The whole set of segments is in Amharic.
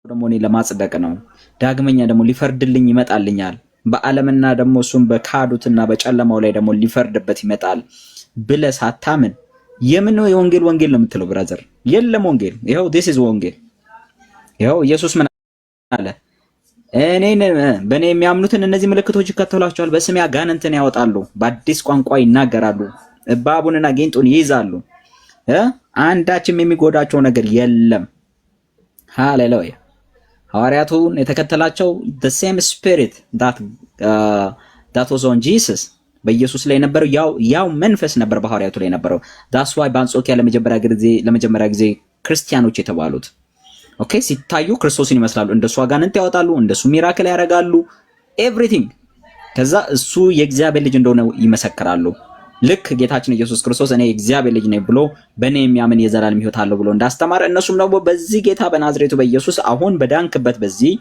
ደግሞ እኔ ለማጽደቅ ነው። ዳግመኛ ደግሞ ሊፈርድልኝ ይመጣልኛል። በዓለምና ደግሞ እሱም በካዱትና በጨለማው ላይ ደግሞ ሊፈርድበት ይመጣል ብለህ ሳታምን የምን ነው የወንጌል ወንጌል ነው የምትለው? ብራዘር የለም ወንጌል። ይኸው this is ወንጌል። ይኸው ኢየሱስ ምን አለ? በእኔ የሚያምኑትን እነዚህ ምልክቶች ይከተሏቸዋል። በስሜ አጋንንትን ያወጣሉ፣ በአዲስ ቋንቋ ይናገራሉ፣ እባቡንና ጊንጡን ይይዛሉ፣ አንዳችም የሚጎዳቸው ነገር የለም። ሃሌሉያ። ሐዋርያቱን የተከተላቸው the same spirit that was on Jesus በኢየሱስ ላይ ነበረው ያው መንፈስ ነበር በሐዋርያቱ ላይ ነበረው። that's why በአንጾኪያ ለመጀመሪያ ጊዜ ክርስቲያኖች የተባሉት ኦኬ ሲታዩ ክርስቶስን ይመስላሉ። እንደሱ አጋንንት ያወጣሉ፣ እንደሱ ሚራክል ያደርጋሉ፣ ኤቭሪቲንግ። ከዛ እሱ የእግዚአብሔር ልጅ እንደሆነ ይመሰክራሉ። ልክ ጌታችን ኢየሱስ ክርስቶስ እኔ የእግዚአብሔር ልጅ ነኝ ብሎ በእኔ የሚያምን የዘላለም ሕይወት አለው ብሎ እንዳስተማረ እነሱም ደግሞ በዚህ ጌታ በናዝሬቱ በኢየሱስ አሁን በዳንክበት በዚህ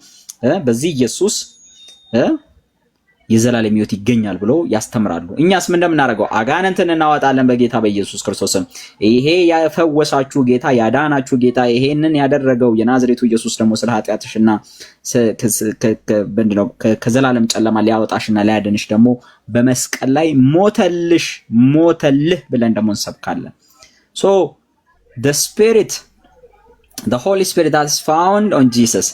ኢየሱስ የዘላለም ሕይወት ይገኛል ብሎ ያስተምራሉ። እኛስ ምን እንደምናደርገው አጋንንትን እናወጣለን በጌታ በኢየሱስ ክርስቶስም። ይሄ ያፈወሳችሁ ጌታ ያዳናችሁ ጌታ ይሄንን ያደረገው የናዝሬቱ ኢየሱስ ደግሞ ስለ ኃጢአትሽና ከዘላለም ጨለማ ሊያወጣሽና ሊያድንሽ ደግሞ በመስቀል ላይ ሞተልህ ብለን ደግሞ እንሰብካለን። so the Holy Spirit that is found on Jesus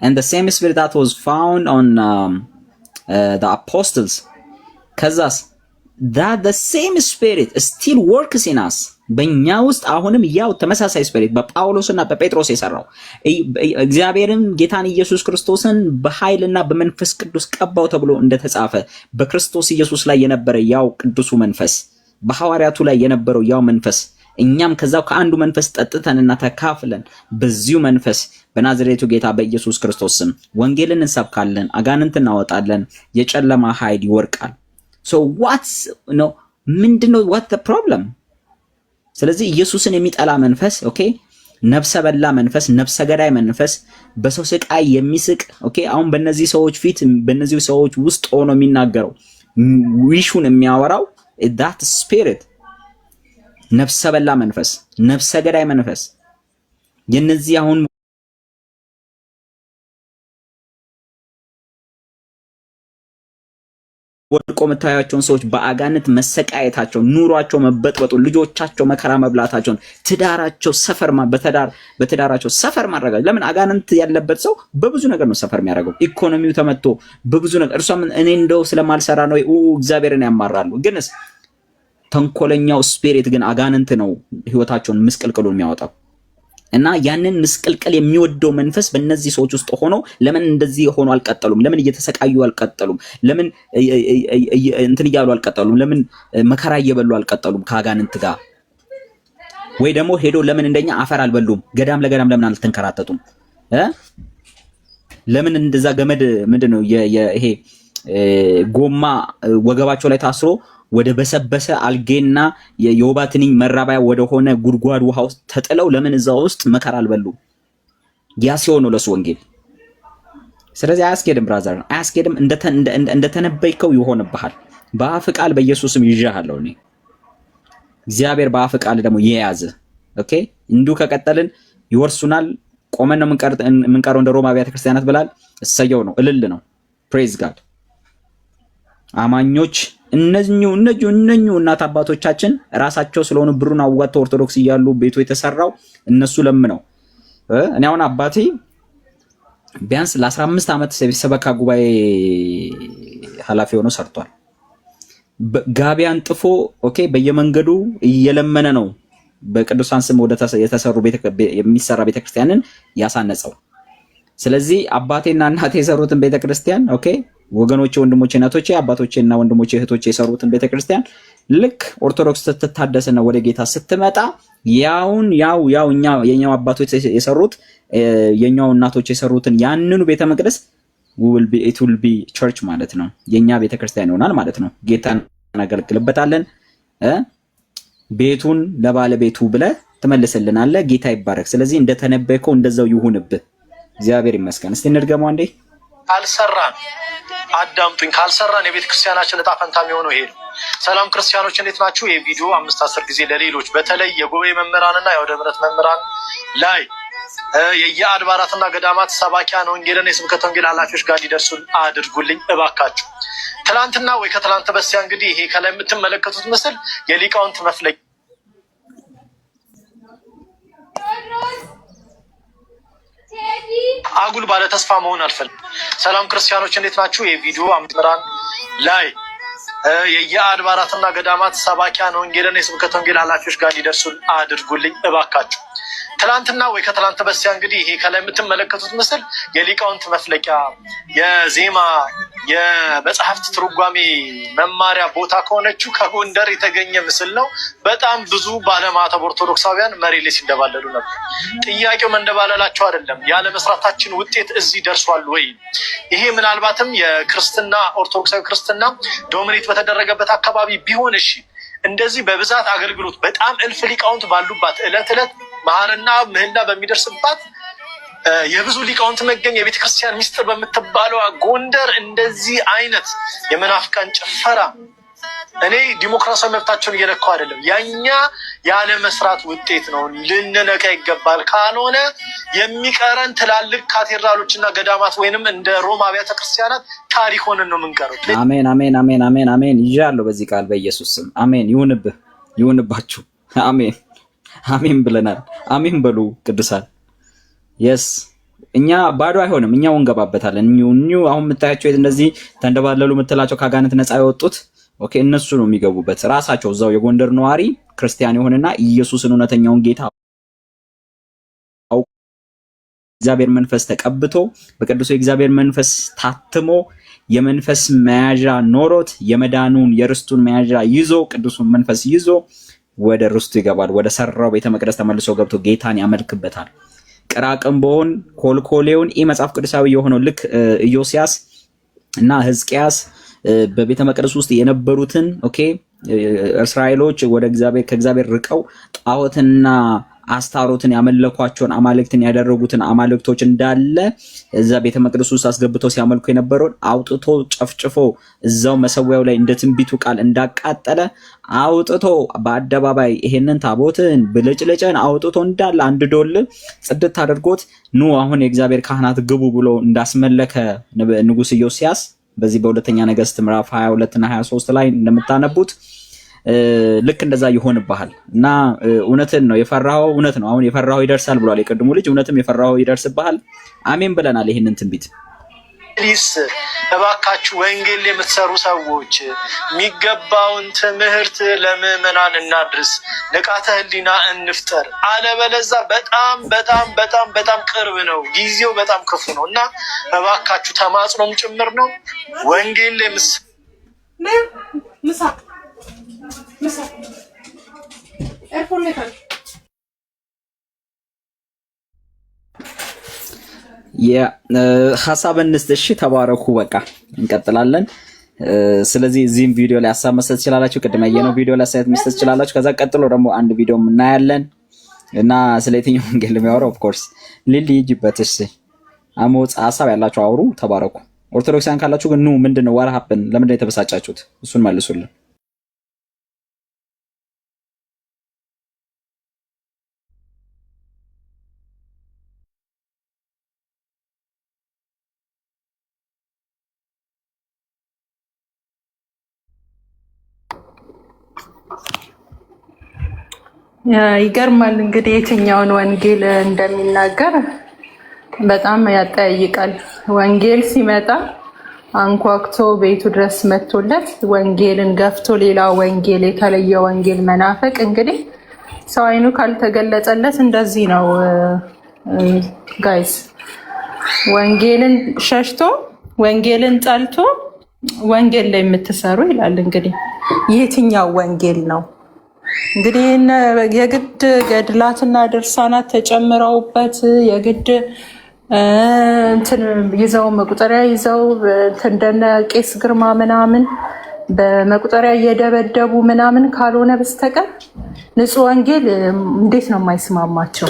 and the same Spirit that was found on the apostles, ከዛስ that the same spirit still works in us በእኛ ውስጥ አሁንም ያው ተመሳሳይ ስፒሪት በጳውሎስና በጴጥሮስ የሰራው እግዚአብሔርን ጌታን ኢየሱስ ክርስቶስን በኃይልና በመንፈስ ቅዱስ ቀባው ተብሎ እንደተጻፈ በክርስቶስ ኢየሱስ ላይ የነበረ ያው ቅዱሱ መንፈስ በሐዋርያቱ ላይ የነበረው ያው መንፈስ እኛም ከዛው ከአንዱ መንፈስ ጠጥተንና ተካፍለን በዚሁ መንፈስ በናዝሬቱ ጌታ በኢየሱስ ክርስቶስ ስም ወንጌልን እንሰብካለን፣ አጋንንት እናወጣለን፣ የጨለማ ኃይል ይወርቃል። so ምንድነው what the problem? ስለዚህ ኢየሱስን የሚጠላ መንፈስ ኦኬ፣ ነፍሰ በላ መንፈስ፣ ነፍሰ ገዳይ መንፈስ፣ በሰው ስቃይ የሚስቅ ኦኬ፣ አሁን በእነዚህ ሰዎች ፊት በእነዚህ ሰዎች ውስጥ ሆኖ የሚናገረው ዊሹን የሚያወራው that spirit ነፍሰ በላ መንፈስ፣ ነፍሰ ገዳይ መንፈስ የነዚህ አሁን ወድቆ መታያቸውን ሰዎች በአጋንንት መሰቃየታቸው፣ ኑሯቸው መበጥበጡ፣ ልጆቻቸው መከራ መብላታቸውን፣ ትዳራቸው ሰፈር በትዳራቸው ሰፈር ማድረጋቸው። ለምን አጋንንት ያለበት ሰው በብዙ ነገር ነው ሰፈር የሚያደርገው። ኢኮኖሚው ተመቶ በብዙ ነገር እርሷም እኔ እንደው ስለማልሰራ ነው እግዚአብሔርን ያማራሉ። ግንስ ተንኮለኛው ስፒሪት ግን አጋንንት ነው ህይወታቸውን ምስቅልቅሉን የሚያወጣው። እና ያንን ምስቅልቅል የሚወደው መንፈስ በእነዚህ ሰዎች ውስጥ ሆኖ ለምን እንደዚህ ሆኖ አልቀጠሉም? ለምን እየተሰቃዩ አልቀጠሉም? ለምን እንትን እያሉ አልቀጠሉም? ለምን መከራ እየበሉ አልቀጠሉም ከአጋንንት ጋር? ወይ ደግሞ ሄዶ ለምን እንደኛ አፈር አልበሉም? ገዳም ለገዳም ለምን አልተንከራተቱም? ለምን እንደዛ ገመድ ምንድነው ይሄ ጎማ ወገባቸው ላይ ታስሮ ወደ በሰበሰ አልጌና የወባ ትንኝ መራባያ ወደ ሆነ ጉድጓድ ውሃ ውስጥ ተጥለው ለምን እዛ ውስጥ መከራ አልበሉም? ያ ሲሆን ነው ለሱ ወንጌል። ስለዚህ አያስኬድም ብራዘር፣ አያስኬድም። እንደተነበይከው ይሆንብሃል። በአፍ ቃል በኢየሱስም ይዣሃለሁ እኔ። እግዚአብሔር በአፍ ቃል ደግሞ የያዘ ኦኬ። እንዲሁ ከቀጠልን ይወርሱናል። ቆመን ነው የምንቀረው እንደ ሮማ አብያተ ክርስቲያናት ብላል። እሰየው ነው፣ እልል ነው። ፕሬዝ ጋድ። አማኞች እነኙ እናት አባቶቻችን ራሳቸው ስለሆኑ ብሩን አዋጥተው ኦርቶዶክስ እያሉ ቤቱ የተሰራው እነሱ ለምነው። እኔ አሁን አባቴ ቢያንስ ለ15 ዓመት ሰበካ ጉባኤ ኃላፊ ሆኖ ሰርቷል። ጋቢያን ጥፎ ኦኬ በየመንገዱ እየለመነ ነው በቅዱሳን ስም ወደ የተሰሩ የሚሰራ ቤተክርስቲያንን ያሳነጸው። ስለዚህ አባቴና እናቴ የሰሩትን ቤተክርስቲያን ኦኬ ወገኖቼ፣ ወንድሞቼ፣ እናቶቼ፣ አባቶቼና ወንድሞቼ፣ እህቶቼ የሰሩትን ቤተክርስቲያን ልክ ኦርቶዶክስ ስትታደስና ወደ ጌታ ስትመጣ የኛው አባቶች የሰሩት የኛው እናቶች የሰሩትን ያንኑ ቤተ መቅደስ it will be church ማለት ነው። የኛ ቤተክርስቲያን ይሆናል ማለት ነው። ጌታን እናገለግልበታለን። ቤቱን ለባለቤቱ ብለህ ትመልስልናለህ። ጌታ ይባረክ። ስለዚህ እንደተነበየከው እንደዛው ይሁንብህ። እግዚአብሔር ይመስገን። እስቲ እንድገመው አንዴ። ካልሰራን አዳምጡኝ፣ ካልሰራን የቤተ ክርስቲያናችን ዕጣ ፈንታ የሚሆነው ይሄ ነው። ሰላም ክርስቲያኖች እንዴት ናችሁ? ይሄ ቪዲዮ 5-10 ጊዜ ለሌሎች በተለይ የጉባኤ መምህራንና የአውደ ምሕረት መምህራን ላይ የየአድባራትና ገዳማት ሰባኪያን ወንጌልን የስብከተ ወንጌል ኃላፊዎች ጋር ሊደርሱን አድርጉልኝ እባካችሁ። ትላንትና ወይ ከትላንት በስቲያ እንግዲህ ይሄ ከላይ የምትመለከቱት ምስል የሊቃውንት መፍለቂያ አጉል ባለ ተስፋ መሆን አልፈልግም። ሰላም ክርስቲያኖች እንዴት ናችሁ? የቪዲዮ አምጥራን ላይ የየአድባራትና ገዳማት ሰባኪያን ወንጌልን የስብከተ ወንጌል ኃላፊዎች ጋር ሊደርሱን አድርጉልኝ እባካችሁ። ትላንትና ወይ ከትላንት በስቲያ እንግዲህ ይሄ ከላይ የምትመለከቱት ምስል የሊቃውንት መፍለቂያ የዜማ የመጽሐፍት ትርጓሜ መማሪያ ቦታ ከሆነችው ከጎንደር የተገኘ ምስል ነው። በጣም ብዙ ባለማተብ ኦርቶዶክሳውያን መሬት ላይ ሲንደባለሉ ነበር። ጥያቄው መንደባለላቸው አይደለም፣ ያለ መስራታችን ውጤት እዚህ ደርሷል ወይ? ይሄ ምናልባትም የክርስትና ኦርቶዶክሳዊ ክርስትና ዶሚኔት በተደረገበት አካባቢ ቢሆን እሺ፣ እንደዚህ በብዛት አገልግሎት በጣም እልፍ ሊቃውንት ባሉባት እለት እለት መሀርና ምህላ በሚደርስባት የብዙ ሊቃውንት መገኝ የቤተ ክርስቲያን ሚስጥር በምትባለው ጎንደር እንደዚህ አይነት የመናፍቃን ጭፈራ፣ እኔ ዲሞክራሲያዊ መብታቸውን እየነካው አይደለም፣ ያኛ ያለ መስራት ውጤት ነው። ልንነቃ ይገባል። ካልሆነ የሚቀረን ትላልቅ ካቴድራሎች እና ገዳማት ወይንም እንደ ሮም አብያተ ክርስቲያናት ታሪክ ሆነን ነው የምንቀረው። አሜን አሜን አሜን አሜን አሜን። ይዣለሁ በዚህ ቃል በኢየሱስ ስም አሜን። ይሁንብህ፣ ይሁንባችሁ። አሜን አሜን ብለናል። አሜን በሉ ቅዱሳን። የስ እኛ ባዶ አይሆንም፣ እኛው እንገባበታለን። እኚሁ አሁን የምታያቸው እንደዚህ ተንደባለሉ የምትላቸው ከአጋንንት ነፃ የወጡት ኦኬ፣ እነሱ ነው የሚገቡበት። ራሳቸው እዛው የጎንደር ነዋሪ ክርስቲያን የሆነና ኢየሱስን እውነተኛውን ጌታ እግዚአብሔር መንፈስ ተቀብቶ በቅዱስ የእግዚአብሔር መንፈስ ታትሞ የመንፈስ መያዣ ኖሮት የመዳኑን የርስቱን መያዣ ይዞ ቅዱሱን መንፈስ ይዞ ወደ ርስቱ ይገባል። ወደ ሰራው ቤተ መቅደስ ተመልሶ ገብቶ ጌታን ያመልክበታል። ቅራቅንቦውን ኮልኮሌውን መጽሐፍ ቅዱሳዊ የሆነው ልክ ኢዮስያስ እና ሕዝቅያስ በቤተ መቅደስ ውስጥ የነበሩትን ኦኬ እስራኤሎች ወደ እግዚአብሔር ከእግዚአብሔር ርቀው ጣዖትና አስታሮትን ያመለኳቸውን አማልክትን ያደረጉትን አማልክቶች እንዳለ እዛ ቤተ መቅደስ ውስጥ አስገብተው ሲያመልኩ የነበረውን አውጥቶ ጨፍጭፎ እዛው መሰዊያው ላይ እንደ ትንቢቱ ቃል እንዳቃጠለ አውጥቶ በአደባባይ ይሄንን ታቦትን ብልጭልጭን አውጥቶ እንዳለ አንድ ዶል ጽድት አድርጎት ኑ አሁን የእግዚአብሔር ካህናት ግቡ ብሎ እንዳስመለከ ንጉስ ኢዮስያስ በዚህ በሁለተኛ ነገሥት ምዕራፍ 22 እና 23 ላይ እንደምታነቡት ልክ እንደዛ ይሆንብሃል። እና እውነትን ነው የፈራኸው፣ እውነት ነው። አሁን የፈራኸው ይደርሳል ብሏል የቅድሙ ልጅ። እውነትም የፈራኸው ይደርስብሃል። አሜን ብለናል ይሄንን ትንቢት። ፕሊስ እባካችሁ ወንጌል የምትሰሩ ሰዎች የሚገባውን ትምህርት ለምዕመናን እናድርስ፣ ንቃተ ህሊና እንፍጠር። አለበለዛ በጣም በጣም በጣም በጣም ቅርብ ነው፣ ጊዜው በጣም ክፉ ነው እና እባካችሁ ተማጽኖም ጭምር ነው ወንጌል ሀሳብ እንስጥ። እሺ ተባረኩ። በቃ እንቀጥላለን። ስለዚህ እዚህም ቪዲዮ ላይ ሀሳብ መስጠት ትችላላችሁ። ቅድም ያየነው ቪዲዮ ላይ ሀሳብ መስጠት ትችላላችሁ። ከዛ ቀጥሎ ደግሞ አንድ ቪዲዮ እናያለን እና ስለ የትኛው ወንጌል የሚያወራው ኦፍ ኮርስ ሊሊ ይጅበት። እሺ አሞጽ ሀሳብ ያላችሁ አውሩ፣ ተባረኩ። ኦርቶዶክሳን ካላችሁ ግን ኑ ምንድነው what happened? ለምንድነው የተበሳጫችሁት? እሱን መልሱልን። ይገርማል እንግዲህ የትኛውን ወንጌል እንደሚናገር በጣም ያጠያይቃል። ወንጌል ሲመጣ አንኳክቶ ቤቱ ድረስ መጥቶለት ወንጌልን ገፍቶ ሌላ ወንጌል የተለየ ወንጌል መናፈቅ እንግዲህ ሰው አይኑ ካልተገለጸለት እንደዚህ ነው ጋይስ። ወንጌልን ሸሽቶ ወንጌልን ጠልቶ ወንጌል ላይ የምትሰሩ ይላል። እንግዲህ የትኛው ወንጌል ነው? እንግዲህ የግድ ገድላትና ድርሳናት ተጨምረውበት የግድ እንትን ይዘው መቁጠሪያ ይዘው እንደነ ቄስ ግርማ ምናምን በመቁጠሪያ እየደበደቡ ምናምን ካልሆነ በስተቀር ንጹህ ወንጌል እንዴት ነው የማይስማማቸው?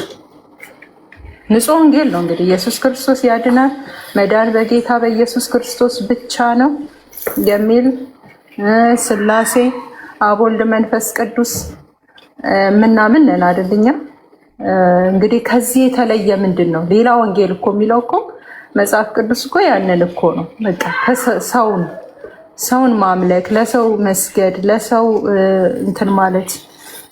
ንጹህ ወንጌል ነው እንግዲህ ኢየሱስ ክርስቶስ ያድናል፣ መዳን በጌታ በኢየሱስ ክርስቶስ ብቻ ነው የሚል ሥላሴ አብ ወልድ መንፈስ ቅዱስ ምናምን ነን አይደልኛ? እንግዲህ ከዚህ የተለየ ምንድን ነው? ሌላ ወንጌል እኮ የሚለው እኮ መጽሐፍ ቅዱስ እኮ ያንን እኮ ነው። በቃ ሰውን ማምለክ፣ ለሰው መስገድ፣ ለሰው እንትን ማለት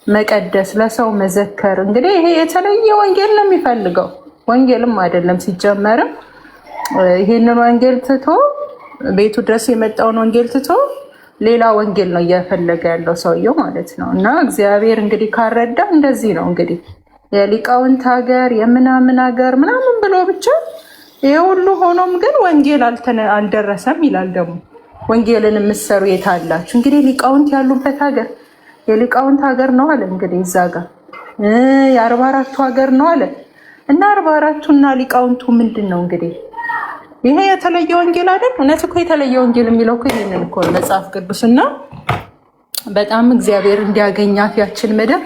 መቀደስ፣ ለሰው መዘከር። እንግዲህ ይሄ የተለየ ወንጌል ነው የሚፈልገው። ወንጌልም አይደለም ሲጀመርም። ይሄንን ወንጌል ትቶ ቤቱ ድረስ የመጣውን ወንጌል ትቶ ሌላ ወንጌል ነው እየፈለገ ያለው ሰውየው ማለት ነው። እና እግዚአብሔር እንግዲህ ካረዳ እንደዚህ ነው እንግዲህ የሊቃውንት ሀገር የምናምን ሀገር ምናምን ብሎ ብቻ ይሄ ሁሉ ሆኖም ግን ወንጌል አልደረሰም ይላል። ደግሞ ወንጌልን የምትሰሩ የት አላችሁ? እንግዲህ ሊቃውንት ያሉበት ሀገር የሊቃውንት ሀገር ነው አለ። እንግዲህ እዛ ጋር የ44ቱ ሀገር ነው አለ። እና 44ቱ እና ሊቃውንቱ ምንድን ነው እንግዲህ? ይሄ የተለየ ወንጌል አይደል? እውነት እኮ የተለየ ወንጌል የሚለው እኮ ይሄንን እኮ መጽሐፍ ቅዱስ። እና በጣም እግዚአብሔር እንዲያገኛት ያችን ምድር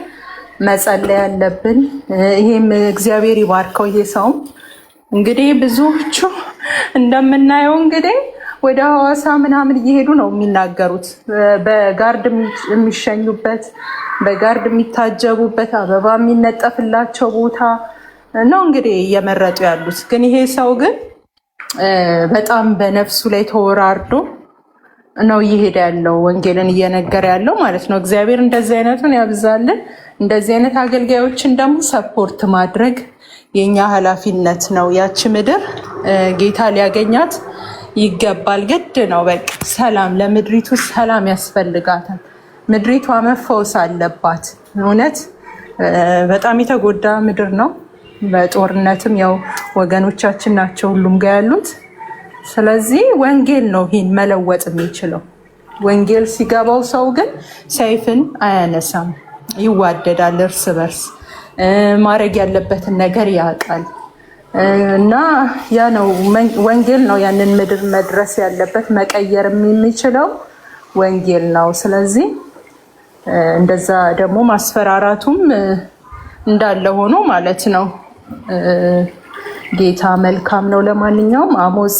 መጸለይ ያለብን። ይሄም እግዚአብሔር ይባርከው። ይሄ ሰውም እንግዲህ ብዙዎቹ እንደምናየው እንግዲህ ወደ ሐዋሳ ምናምን እየሄዱ ነው የሚናገሩት። በጋርድ የሚሸኙበት፣ በጋርድ የሚታጀቡበት፣ አበባ የሚነጠፍላቸው ቦታ ነው እንግዲህ እየመረጡ ያሉት። ግን ይሄ ሰው ግን በጣም በነፍሱ ላይ ተወራርዶ ነው እየሄደ ያለው፣ ወንጌልን እየነገረ ያለው ማለት ነው። እግዚአብሔር እንደዚህ አይነቱን ያብዛልን። እንደዚህ አይነት አገልጋዮችን ደግሞ ሰፖርት ማድረግ የኛ ኃላፊነት ነው። ያቺ ምድር ጌታ ሊያገኛት ይገባል። ግድ ነው። በቃ ሰላም ለምድሪቱ ሰላም ያስፈልጋታል። ምድሪቷ መፈወስ አለባት። እውነት በጣም የተጎዳ ምድር ነው። በጦርነትም ያው ወገኖቻችን ናቸው ሁሉም ጋር ያሉት። ስለዚህ ወንጌል ነው ይህን መለወጥ የሚችለው። ወንጌል ሲገባው ሰው ግን ሰይፍን አያነሳም፣ ይዋደዳል እርስ በርስ ማድረግ ያለበትን ነገር ያውቃል። እና ያ ነው ወንጌል ነው ያንን ምድር መድረስ ያለበት፣ መቀየር የሚችለው ወንጌል ነው። ስለዚህ እንደዛ ደግሞ ማስፈራራቱም እንዳለ ሆኖ ማለት ነው። ጌታ መልካም ነው። ለማንኛውም አሞጽ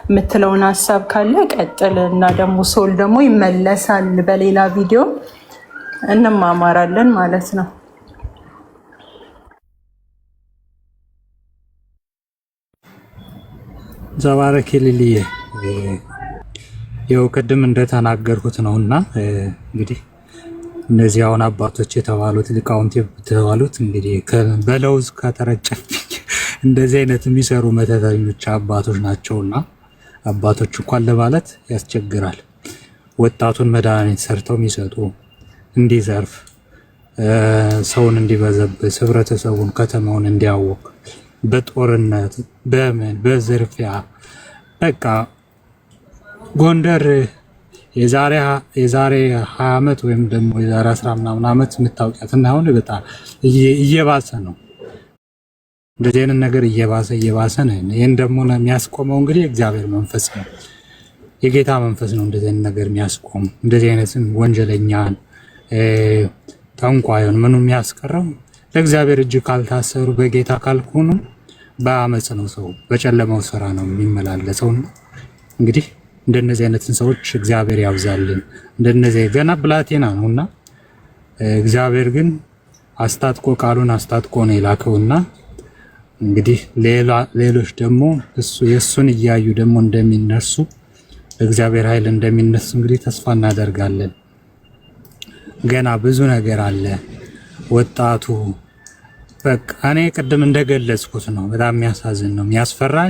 የምትለውን ሀሳብ ካለ ቀጥል እና ደግሞ ሶል ደግሞ ይመለሳል። በሌላ ቪዲዮ እንማማራለን ማለት ነው። ዘባረክ ሊልዬ ይኸው ቅድም እንደተናገርኩት ነውና እንግዲህ እነዚህ አሁን አባቶች የተባሉት ሊቃውንት የተባሉት እንግዲህ በለውዝ ከተረጨብኝ እንደዚህ አይነት የሚሰሩ መተተኞች አባቶች ናቸውና አባቶች እንኳን ለማለት ያስቸግራል። ወጣቱን መድኃኒት ሰርተው የሚሰጡ እንዲዘርፍ፣ ሰውን እንዲበዘብስ፣ ህብረተሰቡን ከተማውን እንዲያወቅ በጦርነት በምን በዝርፊያ በቃ ጎንደር የዛሬ 20 ዓመት ወይም ደግሞ የዛሬ 10 ምናምን ዓመት የምታውቂያትና አሁን በጣም እየባሰ ነው። እንደዚህ አይነት ነገር እየባሰ ነው። ይሄን ደግሞ የሚያስቆመው እንግዲህ እግዚአብሔር መንፈስ ነው፣ የጌታ መንፈስ ነው እንደዚህ አይነት ነገር የሚያስቆም። እንደዚህ አይነትን ወንጀለኛን ጠንቋዩን ምኑ የሚያስቀረው ለእግዚአብሔር እጅ ካልታሰሩ በጌታ ካልሆኑ በአመጽ ነው፣ ሰው በጨለማው ስራ ነው የሚመላለሰው። እንግዲህ እንደነዚህ አይነትን ሰዎች እግዚአብሔር ያብዛልን። እንደነዚህ ገና ብላቴና ነውና እግዚአብሔር ግን አስታጥቆ ቃሉን አስታጥቆ ነው የላከውና እንግዲህ ሌሎች ደግሞ የሱን እያዩ ደግሞ እንደሚነሱ በእግዚአብሔር ኃይል እንደሚነሱ እንግዲህ ተስፋ እናደርጋለን። ገና ብዙ ነገር አለ። ወጣቱ በቃ እኔ ቅድም እንደገለጽኩት ነው። በጣም የሚያሳዝን ነው።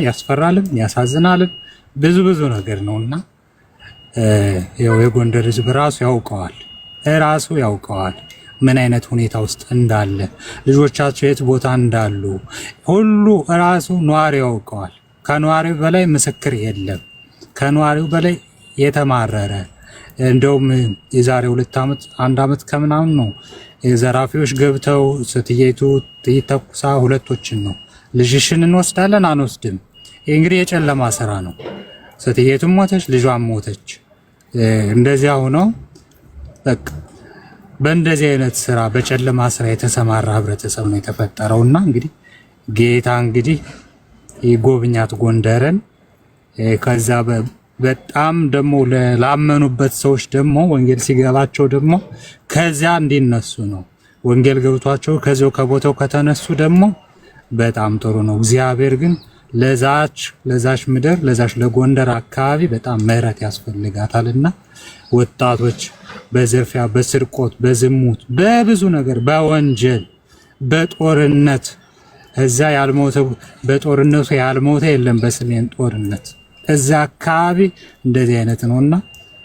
ያስፈራልም ያሳዝናልም ብዙ ነገር ነውና የጎንደር ሕዝብ ራሱ ያውቀዋል ምን አይነት ሁኔታ ውስጥ እንዳለ፣ ልጆቻቸው የት ቦታ እንዳሉ ሁሉ ራሱ ነዋሪው ያውቀዋል። ከነዋሪው በላይ ምስክር የለም። ከነዋሪው በላይ የተማረረ እንደውም የዛሬ 2 ዓመት 1 ዓመት ከምናምን ነው ዘራፊዎች ገብተው ስትየቱ ተኩሳ ሁለቶችን ነው ልጅሽን እንወስዳለን አንወስድም። ይሄ እንግዲህ የጨለማ ስራ ነው። ስትየቱም ሞተች፣ ልጇም ሞተች። እንደዚያ ሆኖ በቃ በእንደዚህ አይነት ስራ በጨለማ ስራ የተሰማራ ህብረተሰብ ነው የተፈጠረውና እንግዲህ ጌታ እንግዲህ ይጎብኛት ጎንደርን። ከዛ በጣም ደግሞ ላመኑበት ሰዎች ደግሞ ወንጌል ሲገባቸው ደግሞ ከዚያ እንዲነሱ ነው ወንጌል ገብቷቸው ከዚያው ከቦታው ከተነሱ ደግሞ በጣም ጥሩ ነው። እግዚአብሔር ግን ለዛች ምድር ለዛች ለጎንደር አካባቢ በጣም ምሕረት ያስፈልጋታልና ወጣቶች በዝርፊያ፣ በስርቆት፣ በዝሙት፣ በብዙ ነገር በወንጀል በጦርነት እዛ ያልሞተ በጦርነቱ ያልሞተ የለም። በሰሜን ጦርነት እዛ አካባቢ እንደዚህ አይነት ነውና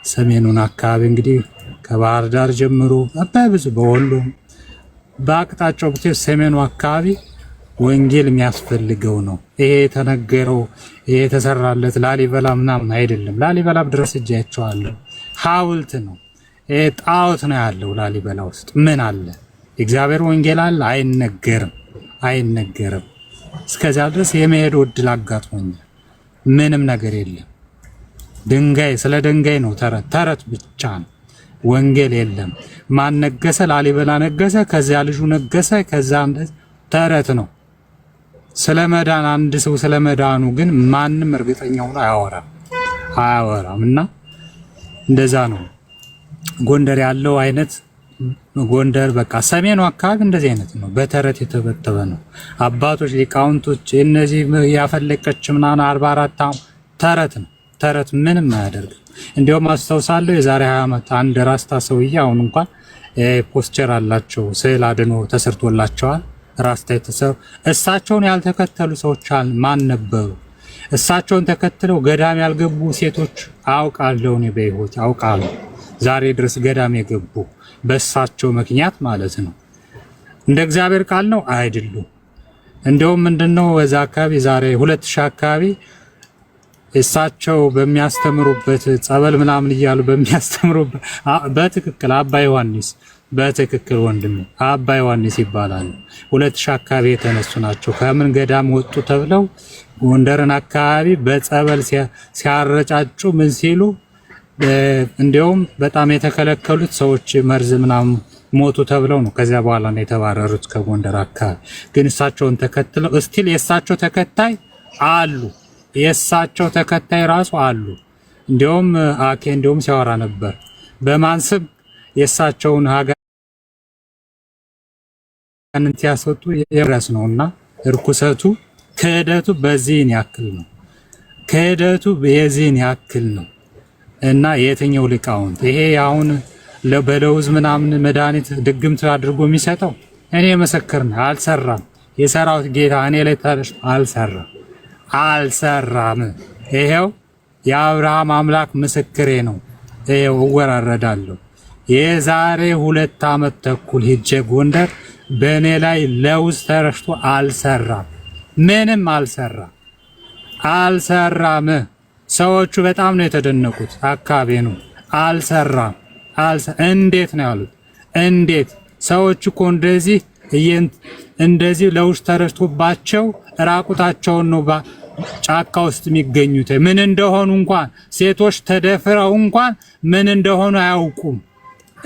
ሰሜኑን አካባቢ እንግዲህ ከባህር ዳር ጀምሮ በብዙ በወሎ በአቅጣጫው ብቻ ሰሜኑ አካባቢ ወንጌል የሚያስፈልገው ነው። ይሄ የተነገረው ይሄ የተሰራለት ላሊበላ ምናምን አይደለም። ላሊበላ ድረስ እጃቸዋለሁ ሐውልት ነው። ይሄ ጣዖት ነው ያለው ላሊበላ ውስጥ ምን አለ? እግዚአብሔር ወንጌል አለ? አይነገርም። እስከዚያ ድረስ የመሄድ ዕድል አጋጥሞኛል። ምንም ነገር የለም። ድንጋይ ስለ ድንጋይ ነው ተረት ብቻ ነው። ወንጌል የለም። ማን ነገሰ? ላሊበላ ነገሰ፣ ከዚያ ልጁ ነገሰ፣ ከዛ ተረት ነው። ስለመዳን አንድ ሰው ስለመዳኑ ግን ማንም እርግጠኛ ሆኖ አያወራም። እና እንደዛ ነው ጎንደር ያለው አይነት። ጎንደር በቃ ሰሜኑ አካባቢ እንደዚህ አይነት ነው። በተረት የተበተበ ነው። አባቶች ሊቃውንቶች እነዚህ ያፈለቀች ምናምን 44 ተረት ነው። ተረት ምንም አያደርግም። እንዲያውም አስታውሳለሁ የዛሬ 20 ዓመት አንድ ራስታ ሰውዬ አሁን እንኳን ፖስቸር አላቸው፣ ስዕል አድኖ ተሰርቶላቸዋል። ራስታ የተሰሩ እሳቸውን ያልተከተሉ ሰዎች ማን ነበሩ? እሳቸውን ተከትለው ገዳም ያልገቡ ሴቶች አውቃለሁ፣ እኔ በሕይወት አውቃለሁ። ዛሬ ድረስ ገዳም የገቡ በእሳቸው ምክንያት ማለት ነው። እንደ እግዚአብሔር ቃል ነው አይደሉም። እንደውም ምንድነው በዛ አካባቢ ዛሬ 2000 አካባቢ እሳቸው በሚያስተምሩበት ጸበል ምናምን እያሉ በሚያስተምሩበት በትክክል አባ ዮሐንስ በትክክል ወንድም አባ ዮሐንስ ይባላሉ። 2000 አካባቢ የተነሱ ናቸው። ከምን ገዳም ወጡ ተብለው ጎንደርን አካባቢ በጸበል ሲያረጫጩ ምን ሲሉ እንዲያውም በጣም የተከለከሉት ሰዎች መርዝ ምናምን ሞቱ ተብለው ነው። ከዚያ በኋላ ነው የተባረሩት ከጎንደር አካባቢ። ግን እሳቸውን ተከትለው እስቲል የእሳቸው ተከታይ አሉ። የእሳቸው ተከታይ ራሱ አሉ። እንዲያውም አኬ እንዲያውም ሲያወራ ነበር በማን ስም የእሳቸውን ሀገርን ያስወጡ የራስ ነውና እርኩሰቱ ክህደቱ በዚህን ያክል ነው። ክህደቱ የዚህን ያክል ነው። እና የትኛው ሊቃውንት ይሄ አሁን በለውዝ ምናምን መድኃኒት ድግምት አድርጎ የሚሰጠው እኔ መሰክር ነው። አልሰራም። የሰራውት ጌታ እኔ ላይ ታርሽ አልሰራም። ይሄው የአብርሃም አምላክ ምስክሬ ነው። ይሄው እወራረዳለሁ። የዛሬ 2 ዓመት ተኩል ሂጄ ጎንደር በእኔ ላይ ለውዝ ተረሽቶ አልሰራም። ምንም አልሰራም። ሰዎቹ በጣም ነው የተደነቁት። አካባቢ ነው አልሰራም። እንዴት ነው ያሉት? እንዴት ሰዎች እኮ እንደዚህ ለውዝ ተረሽቶባቸው ራቁታቸውን ነው ጫካ ውስጥ የሚገኙት። ምን እንደሆኑ እንኳን ሴቶች ተደፍረው እንኳን ምን እንደሆኑ አያውቁም።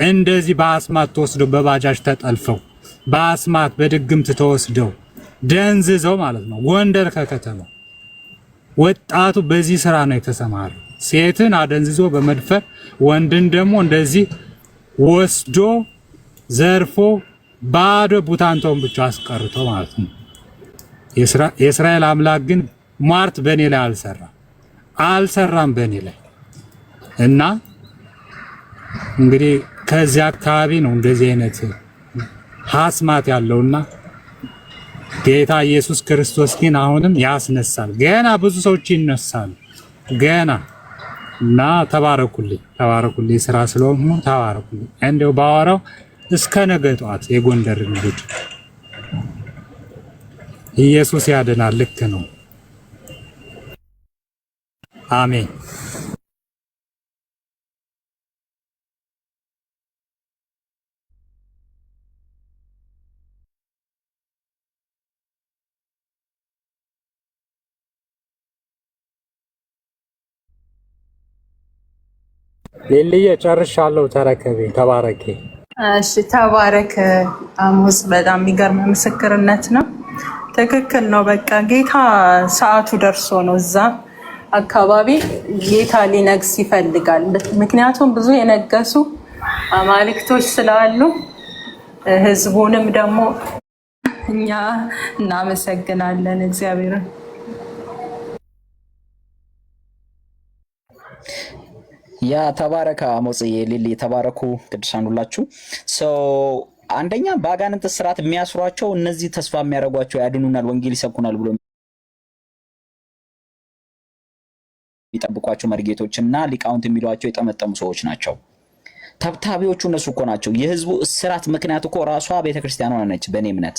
እንደዚህ በአስማት ተወስደው በባጃጅ ተጠልፈው በአስማት በድግምት ተወስደው ደንዝዘው ማለት ነው። ጎንደር ከከተማው ወጣቱ በዚህ ስራ ነው የተሰማሩ። ሴትን አደንዝዞ በመድፈር ወንድን ደግሞ እንደዚህ ወስዶ ዘርፎ ባዶ ቡታንቶን ብቻ አስቀርቶ ማለት ነው። የእስራኤል አምላክ ግን ሟርት በእኔ ላይ አልሰራም በእኔ ላይ። እና እንግዲህ ከዚህ አካባቢ ነው እንደዚህ አይነት ሀስማት ያለውና ጌታ ኢየሱስ ክርስቶስ ግን አሁንም ያስነሳል። ገና ብዙ ሰዎች ይነሳሉ ገና። እና ተባረኩልኝ ስራ ስለሆነ ተባረኩልኝ። እንደው ባወራው እስከ ነገ ጠዋት የጎንደር ልጅ ኢየሱስ ያድናል። ልክ ነው። አሜን። ሌሊዬ ጨርሻለሁ። ተረከቤ። ተባረኬ። እሺ ተባረክ አሞስ። በጣም የሚገርም ምስክርነት ነው። ትክክል ነው። በቃ ጌታ ሰዓቱ ደርሶ ነው እዛ አካባቢ ጌታ ሊነግስ ይፈልጋል። ምክንያቱም ብዙ የነገሱ አማልክቶች ስላሉ ህዝቡንም ደግሞ እኛ እናመሰግናለን እግዚአብሔርን። ያ ተባረከ አሞጽዬ ሊሊ ተባረኩ ቅዱሳን ሁላችሁ። አንደኛ በአጋንንት ስርዓት የሚያስሯቸው እነዚህ ተስፋ የሚያደርጓቸው ያድኑናል፣ ወንጌል ይሰብኩናል ብሎ የሚጠብቋቸው መርጌቶች እና ሊቃውንት የሚሏቸው የጠመጠሙ ሰዎች ናቸው። ተብታቢዎቹ እነሱ እኮ ናቸው። የህዝቡ እስራት ምክንያት እኮ ራሷ ቤተክርስቲያኗ ነች በእኔ እምነት።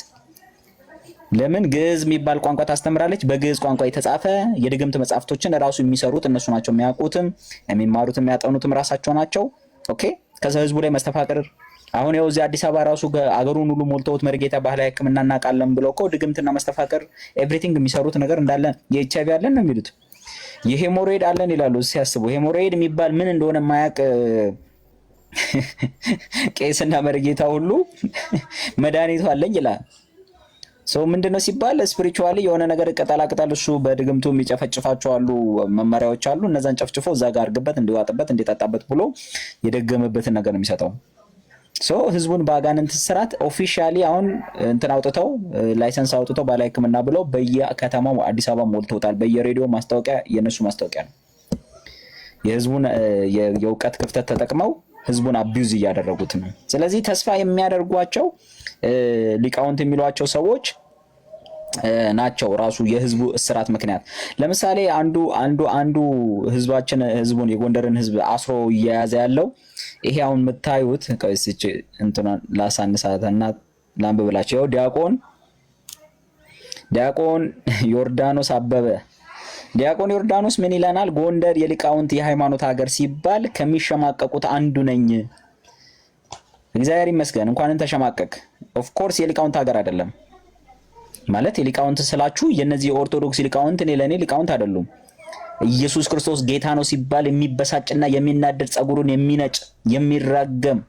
ለምን ግዕዝ የሚባል ቋንቋ ታስተምራለች። በግዕዝ ቋንቋ የተጻፈ የድግምት መጽሐፍቶችን ራሱ የሚሰሩት እነሱ ናቸው። የሚያውቁትም የሚማሩትም የሚያጠኑትም ራሳቸው ናቸው። ኦኬ። ከዛ ህዝቡ ላይ መስተፋቅር አሁን ያው እዚህ አዲስ አበባ ራሱ አገሩን ሁሉ ሞልተውት መርጌታ ባህላዊ ሕክምና እናውቃለን ብለው እኮ ድግምትና መስተፋቅር ኤቭሪቲንግ የሚሰሩት ነገር እንዳለ የኤችአይቪ አለን ነው የሚሉት። የሄሞሮይድ አለን ይላሉ። ሲያስቡ ሄሞሮይድ የሚባል ምን እንደሆነ የማያውቅ ቄስና መርጌታ ሁሉ መድኃኒቱ አለኝ ይላል። ሰው ምንድነው ሲባል ስፒሪቹዋሊ የሆነ ነገር ቅጠላቅጠል እሱ በድግምቱ የሚጨፈጭፋቸው አሉ፣ መመሪያዎች አሉ። እነዛን ጨፍጭፎ እዛ ጋር አድርግበት፣ እንዲዋጥበት፣ እንዲጠጣበት ብሎ የደገመበትን ነገር ነው የሚሰጠው። ህዝቡን በአጋንንት ስርዓት ኦፊሻሊ አሁን እንትን አውጥተው ላይሰንስ አውጥተው ባህላዊ ሕክምና ብለው በየከተማው አዲስ አበባ ሞልተውታል። በየሬዲዮ ማስታወቂያ የነሱ ማስታወቂያ ነው። የህዝቡን የእውቀት ክፍተት ተጠቅመው ህዝቡን አቢዩዝ እያደረጉት ነው። ስለዚህ ተስፋ የሚያደርጓቸው ሊቃውንት የሚሏቸው ሰዎች ናቸው ራሱ የህዝቡ እስራት ምክንያት። ለምሳሌ አንዱ ህዝቡን የጎንደርን ህዝብ አስሮ እየያዘ ያለው ይሄ አሁን የምታዩት ከስጭ እንትናን ላሳንሳትና ላንብብላችሁ። ዲያቆን ዮርዳኖስ አበበ ዲያቆን ዮርዳኖስ ምን ይለናል? ጎንደር የሊቃውንት የሃይማኖት ሀገር ሲባል ከሚሸማቀቁት አንዱ ነኝ። እግዚአብሔር ይመስገን እንኳን ተሸማቀቅ። ኦፍ ኮርስ የሊቃውንት ሀገር አይደለም ማለት የሊቃውንት ስላችሁ የነዚህ የኦርቶዶክስ ሊቃውንት ለኔ ሊቃውንት አይደሉም። ኢየሱስ ክርስቶስ ጌታ ነው ሲባል የሚበሳጭና የሚናደድ ጸጉሩን የሚነጭ የሚራገም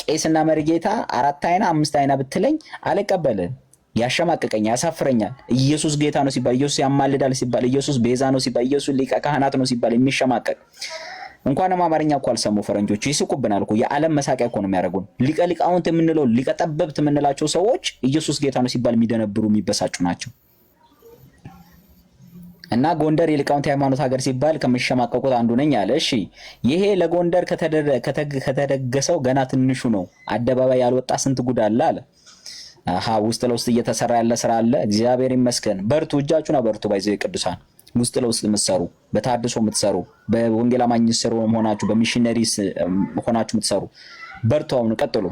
ቄስና መርጌታ 4 አይና 5 አይና ብትለኝ አልቀበልም። ያሸማቀቀኝ ያሳፍረኛል። ኢየሱስ ጌታ ነው ሲባል፣ ኢየሱስ ያማልዳል ሲባል፣ ኢየሱስ ቤዛ ነው ሲባል፣ ኢየሱስ ሊቀ ካህናት ነው ሲባል የሚሸማቀቅ እንኳንም አማርኛ እኮ አልሰሙ ፈረንጆቹ ይስቁብናል እኮ። የዓለም መሳቂያ እኮ ነው የሚያደርጉን። ሊቀ ሊቃውንት የምንለው ሊቀ ጠበብት የምንላቸው ሰዎች ኢየሱስ ጌታ ነው ሲባል የሚደነብሩ የሚበሳጩ ናቸው። እና ጎንደር የሊቃውንት ሃይማኖት ሀገር ሲባል ከሚሸማቀቁት አንዱ ነኝ አለ። እሺ ይሄ ለጎንደር ከተደገሰው ገና ትንሹ ነው። አደባባይ ያልወጣ ስንት ጉድ አለ አለ። ውስጥ ለውስጥ እየተሰራ ያለ ስራ አለ። እግዚአብሔር ይመስገን። በርቱ፣ እጃችሁን አበርቱ። ባይዘው ቅዱሳን ውስጥ ለውስጥ የምትሰሩ በታድሶ የምትሰሩ በወንጌል አማኝ ስሩ ሆናችሁ በሚሽነሪስ ሆናችሁ የምትሰሩ በርቱ፣ አሁን ቀጥሉ።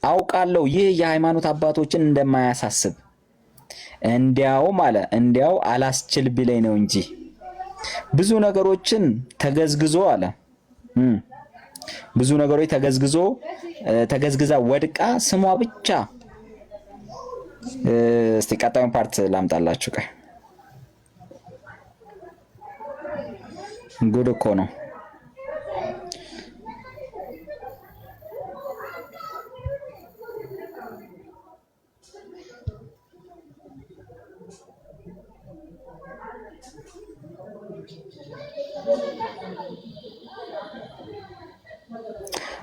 አውቃለሁ ይህ የሃይማኖት አባቶችን እንደማያሳስብ እንዲያው አላስችል ቢለኝ ነው እንጂ ብዙ ነገሮችን ተገዝግዞ አለ ብዙ ነገሮች ተገዝግዛ ወድቃ ስሟ ብቻ። እስቲ ቀጣዩን ፓርት ላምጣላችሁ። ጉድ እኮ ነው።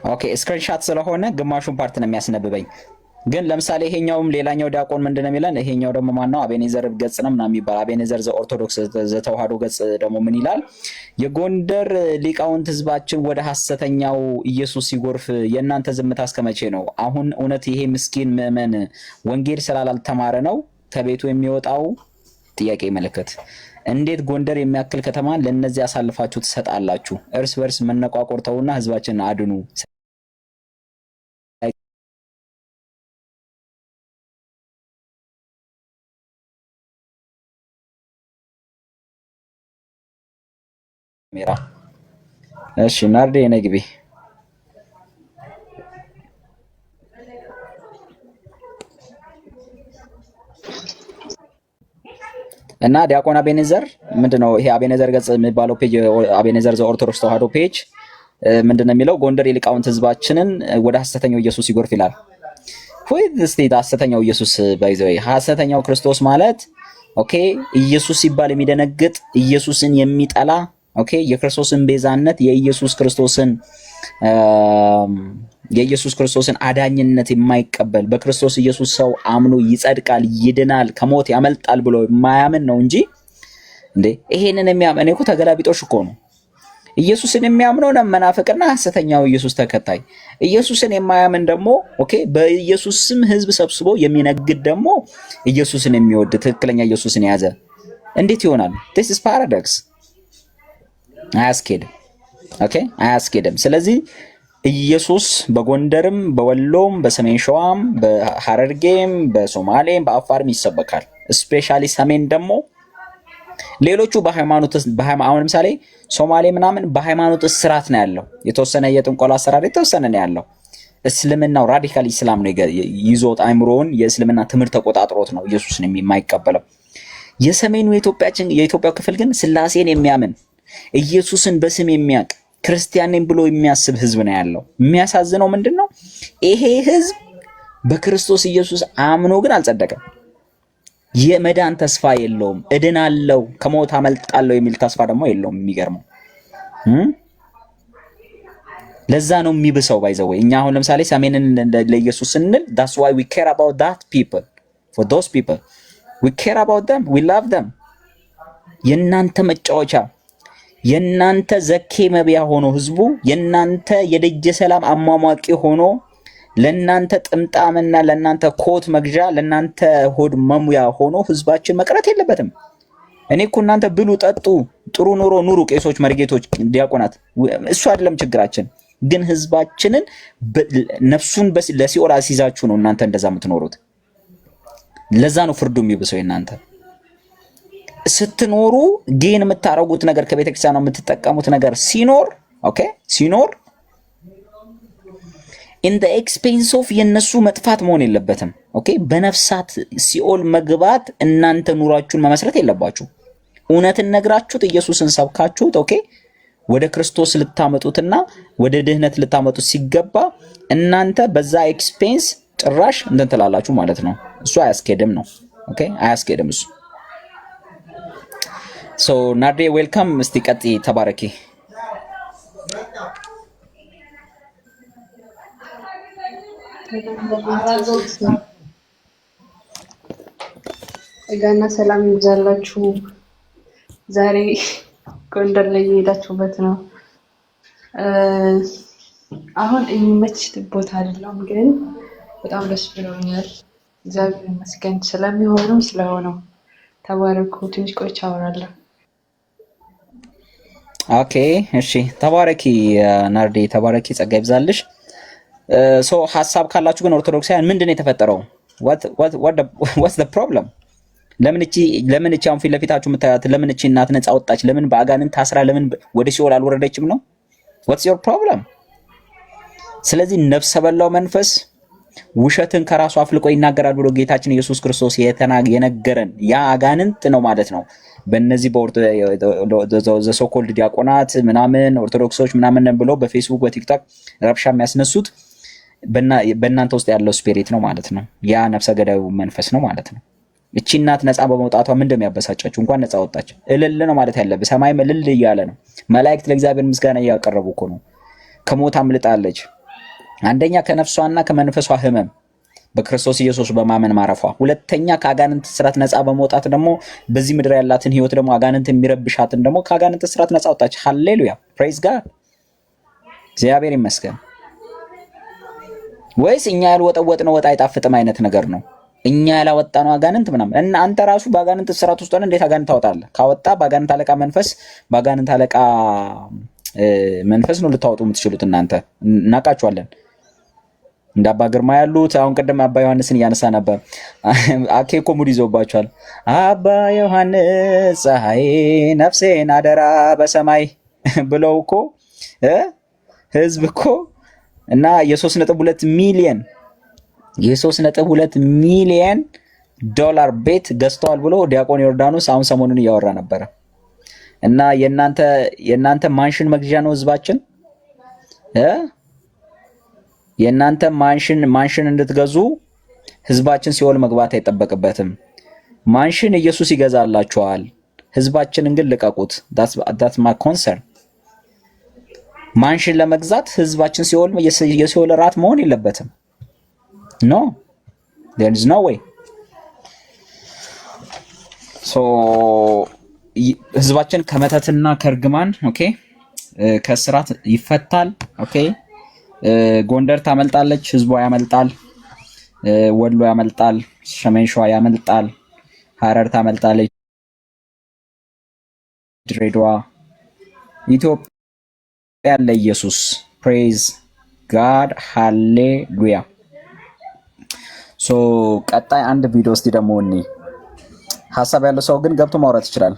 ኦኬ ስክሪንሻት ስለሆነ ግማሹን ፓርት ነው የሚያስነብበኝ። ግን ለምሳሌ ይሄኛውም ሌላኛው ዲያቆን ምንድነው የሚለን? ይሄኛው ደግሞ ማነው? አቤኔዘር ገጽ ነው ምናምን የሚባል አቤኔዘር ዘኦርቶዶክስ ዘተዋህዶ ገጽ ደግሞ ምን ይላል? የጎንደር ሊቃውንት ህዝባችን ወደ ሐሰተኛው ኢየሱስ ሲጎርፍ የእናንተ ዝምታ እስከመቼ ነው? አሁን እውነት ይሄ ምስኪን ምዕመን ወንጌል ስላልተማረ ነው ከቤቱ የሚወጣው? ጥያቄ መለከት። እንዴት ጎንደር የሚያክል ከተማ ለነዚህ አሳልፋችሁ ትሰጣላችሁ? እርስ በርስ መነቋቆር ተውና ህዝባችንን አድኑ። እሺ ናርዲ ነግቢ እና ዲያቆን አቤኔዘር ምንድነው ይሄ አቤኔዘር ገጽ የሚባለው ፔጅ አቤኔዘር ዘኦርቶዶክስ ተዋህዶ ፔጅ ምንድነው የሚለው? ጎንደር የሊቃውንት ህዝባችንን ወደ ሐሰተኛው ኢየሱስ ይጎርፍ ይላል። እስቲ ሐሰተኛው ኢየሱስ ባይዘው ሐሰተኛው ክርስቶስ ማለት ኦኬ ኢየሱስ ሲባል የሚደነግጥ ኢየሱስን የሚጠላ ኦኬ የክርስቶስን ቤዛነት የኢየሱስ ክርስቶስን አዳኝነት የማይቀበል በክርስቶስ ኢየሱስ ሰው አምኖ ይጸድቃል፣ ይድናል፣ ከሞት ያመልጣል ብሎ የማያምን ነው እንጂ እንዴ ይሄንን የሚያምን እኔ እኮ ተገላቢጦሽ እኮ ነው። ኢየሱስን የሚያምነው ነው መናፍቅና ሐሰተኛው ኢየሱስ ተከታይ። ኢየሱስን የማያምን ደግሞ ኦኬ በኢየሱስ ስም ህዝብ ሰብስቦ የሚነግድ ደግሞ ኢየሱስን የሚወድ ትክክለኛ ኢየሱስን የያዘ እንዴት ይሆናል? this is paradox። አያስኬድም። ኦኬ አያስኬድም። ስለዚህ ኢየሱስ በጎንደርም በወሎም በሰሜን ሸዋም በሐረርጌም በሶማሌም በአፋርም ይሰበካል። ስፔሻሊ ሰሜን ደግሞ ሌሎቹ በሃይማኖት አሁን ለምሳሌ ሶማሌ ምናምን በሃይማኖት እስራት ነው ያለው። የተወሰነ የጥንቆላ አሰራር የተወሰነ ነው ያለው። እስልምናው ራዲካል ኢስላም ነው ይዞት አይምሮውን የእስልምና ትምህርት ተቆጣጥሮት ነው ኢየሱስን የማይቀበለው። የሰሜኑ የኢትዮጵያ ክፍል ግን ስላሴን የሚያምን ኢየሱስን በስም የሚያውቅ ክርስቲያን ነኝ ብሎ የሚያስብ ህዝብ ነው ያለው። የሚያሳዝነው ምንድነው? ይሄ ህዝብ በክርስቶስ ኢየሱስ አምኖ ግን አልጸደቀም። የመዳን ተስፋ የለውም። እድናለው ከሞት አመልጣለው የሚል ተስፋ ደግሞ የለውም። የሚገርመው ለዛ ነው የሚብሰው። ባይዘው እኛ አሁን ለምሳሌ ሰሜንን ለኢየሱስ ስንል that's why we care about that people, for those people we care about them, we love them። የናንተ መጫወቻ የናንተ ዘኬ መብያ ሆኖ ህዝቡ የናንተ የደጀ ሰላም አሟሟቂ ሆኖ ለናንተ ጥምጣምና ለናንተ ኮት መግዣ ለናንተ ሆድ መሙያ ሆኖ ህዝባችን መቅረት የለበትም። እኔ እኮ እናንተ ብሉ፣ ጠጡ፣ ጥሩ ኑሮ ኑሩ፣ ቄሶች፣ መርጌቶች፣ ዲያቆናት እሱ አይደለም ችግራችን። ግን ህዝባችንን ነፍሱን ለሲኦል አስይዛችሁ ነው እናንተ እንደዛ የምትኖሩት። ለዛ ነው ፍርዱ የሚብሰው። እናንተ ስትኖሩ ጌን የምታረጉት ነገር ከቤተክርስቲያኑ የምትጠቀሙት ነገር ሲኖር ኦኬ ሲኖር in the expense of የነሱ መጥፋት መሆን የለበትም። ኦኬ በነፍሳት ሲኦል መግባት እናንተ ኑራችሁን መመስረት የለባችሁ። እውነትን ነግራችሁት ኢየሱስን ሰብካችሁት ኦኬ ወደ ክርስቶስ ልታመጡትና ወደ ድህነት ልታመጡት ሲገባ እናንተ በዛ ኤክስፔንስ ጭራሽ እንትን ትላላችሁ ማለት ነው። እሱ አያስኬድም ነው። ኦኬ አያስኬድም እሱ። ሶ ናርዴ ዌልካም። እስቲ ቀጥይ፣ ተባረኪ። ጸጋና ሰላም ይብዛላችሁ። ዛሬ ጎንደር ላይ የሄዳችሁበት ነው። አሁን የሚመች ቦታ አይደለም፣ ግን በጣም ደስ ብሎኛል። እግዚአብሔር ይመስገን ስለሚሆነው ስለሆነው። ተባረኩ። ትንሽ ቆይቼ አወራለሁ። ኦኬ እሺ፣ ተባረኪ ናርዴ፣ ተባረኪ፣ ጸጋ ይብዛልሽ። ሶ ሐሳብ ካላችሁ ግን ኦርቶዶክሳውያን ምንድነው የተፈጠረው? what's the problem? ለምን እቺ አሁን ፊት ለፊታችሁ የምታዩት ለምን እቺ እናት ነፃ ወጣች? ለምን በአጋንንት ታስራ ለምን ወደ ሲኦል አልወረደችም ነው? what's your problem? ስለዚህ ነፍሰ በላው መንፈስ ውሸትን ከራሱ አፍልቆ ይናገራል ብሎ ጌታችን ኢየሱስ ክርስቶስ የነገረን ያ አጋንንት ነው ማለት ነው። በእነዚህ በሶኮልድ ዲያቆናት ምናምን ኦርቶዶክሶች ምናምን ብሎ በፌስቡክ በቲክቶክ ረብሻ የሚያስነሱት በእናንተ ውስጥ ያለው ስፒሪት ነው ማለት ነው። ያ ነፍሰ ገዳዩ መንፈስ ነው ማለት ነው። እቺ እናት ነፃ በመውጣቷ ምን እንደሚያበሳጫችሁ እንኳን ነፃ ወጣች እልል ነው ማለት ያለብህ። ሰማይም እልል እያለ ነው። መላእክት ለእግዚአብሔር ምስጋና እያቀረቡ እኮ ነው። ከሞት አምልጣለች። አንደኛ ከነፍሷና ከመንፈሷ ህመም በክርስቶስ ኢየሱስ በማመን ማረፏ፣ ሁለተኛ ከአጋንንት ስራት ነፃ በመውጣት ደግሞ በዚህ ምድር ያላትን ህይወት ደግሞ አጋንንት የሚረብሻትን ደግሞ ከአጋንንት ስራት ነፃ ወጣች። ሃሌሉያ ፕሬዝ ጋድ፣ እግዚአብሔር ይመስገን። ወይስ እኛ ያልወጠወጥነው ወጥ አይጣፍጥም አይነት ነገር ነው? እኛ ያላወጣነው አጋንንት ምናምን እና አንተ ራሱ በአጋንንት ስራት ውስጥ ሆነ እንዴት አጋንንት ታወጣለህ? ካወጣ በአጋንንት አለቃ መንፈስ ነው ልታወጡ የምትችሉት። እናንተ እናውቃችኋለን። እንደ አባ ግርማ ያሉት አሁን ቅድም አባ ዮሐንስን እያነሳ ነበር። አኬ እኮ ሙድ ይዞባቸዋል። አባ ዮሐንስ ፀሐይ ነፍሴን አደራ በሰማይ ብለው እኮ ህዝብ እኮ እና የ3.2 ሚሊየን ዶላር ቤት ገዝተዋል ብሎ ዲያቆን ዮርዳኖስ አሁን ሰሞኑን እያወራ ነበረ። እና የናንተ ማንሽን መግዣ ነው ህዝባችን። የናንተ ማንሽን እንድትገዙ ህዝባችን ሲኦል መግባት አይጠበቅበትም። ማንሽን ኢየሱስ ይገዛላችኋል። ህዝባችንን ግን ልቀቁት። that's my concern። ማንሽን ለመግዛት ህዝባችን ሲኦል የሲኦል ራት መሆን የለበትም። no there is no way። so ህዝባችን ከመተትና ከርግማን ኦኬ ከስራት ይፈታል። ኦኬ ጎንደር ታመልጣለች፣ ህዝቧ ያመልጣል። ወሎ ያመልጣል፣ ሰሜን ሸዋ ያመልጣል፣ ሐረር ታመልጣለች፣ ድሬዳዋ። ኢትዮጵያ ለኢየሱስ ፕሬዝ ጋድ ሃሌሉያ። ሶ ቀጣይ አንድ ቪዲዮ እስቲ ደግሞ እኔ ሐሳብ ያለው ሰው ግን ገብቶ ማውራት ይችላል።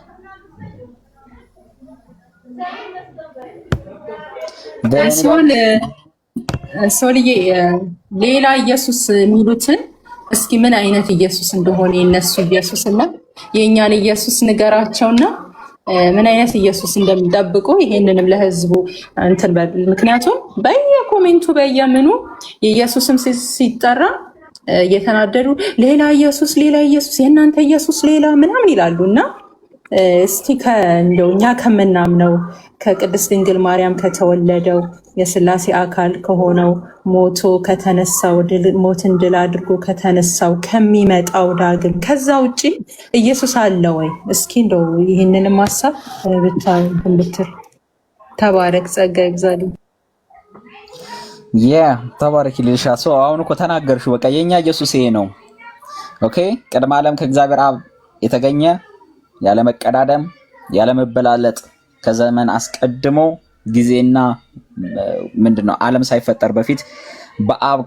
ሶልዬ ሌላ ኢየሱስ የሚሉትን እስኪ ምን አይነት ኢየሱስ እንደሆነ የነሱ ኢየሱስና የእኛን ኢየሱስ ንገራቸውና ምን አይነት ኢየሱስ እንደሚጠብቁ ይሄንንም ለህዝቡ እንትን በል። ምክንያቱም በየኮሜንቱ በየምኑ የኢየሱስም ሲጠራ እየተናደዱ ሌላ ኢየሱስ የእናንተ ኢየሱስ ሌላ ምናምን ይላሉና እስቲ እንደው እኛ ከምናምነው ከቅድስት ድንግል ማርያም ከተወለደው የሥላሴ አካል ከሆነው ሞቶ ከተነሳው ሞትን ድል አድርጎ ከተነሳው ከሚመጣው ዳግም ከዛ ውጪ ኢየሱስ አለ ወይ? እስኪ እንደው ይህንንም ሀሳብ ብትል። ተባረክ፣ ጸጋ ይብዛልኝ። ተባረክ ልሻ። አሁን እኮ ተናገርሽው። በቃ የኛ ኢየሱስ ይሄ ነው። ኦኬ ቅድመ ዓለም ከእግዚአብሔር አብ የተገኘ ያለ መቀዳደም ያለ መበላለጥ ከዘመን አስቀድሞ ጊዜና ምንድነው ዓለም ሳይፈጠር በፊት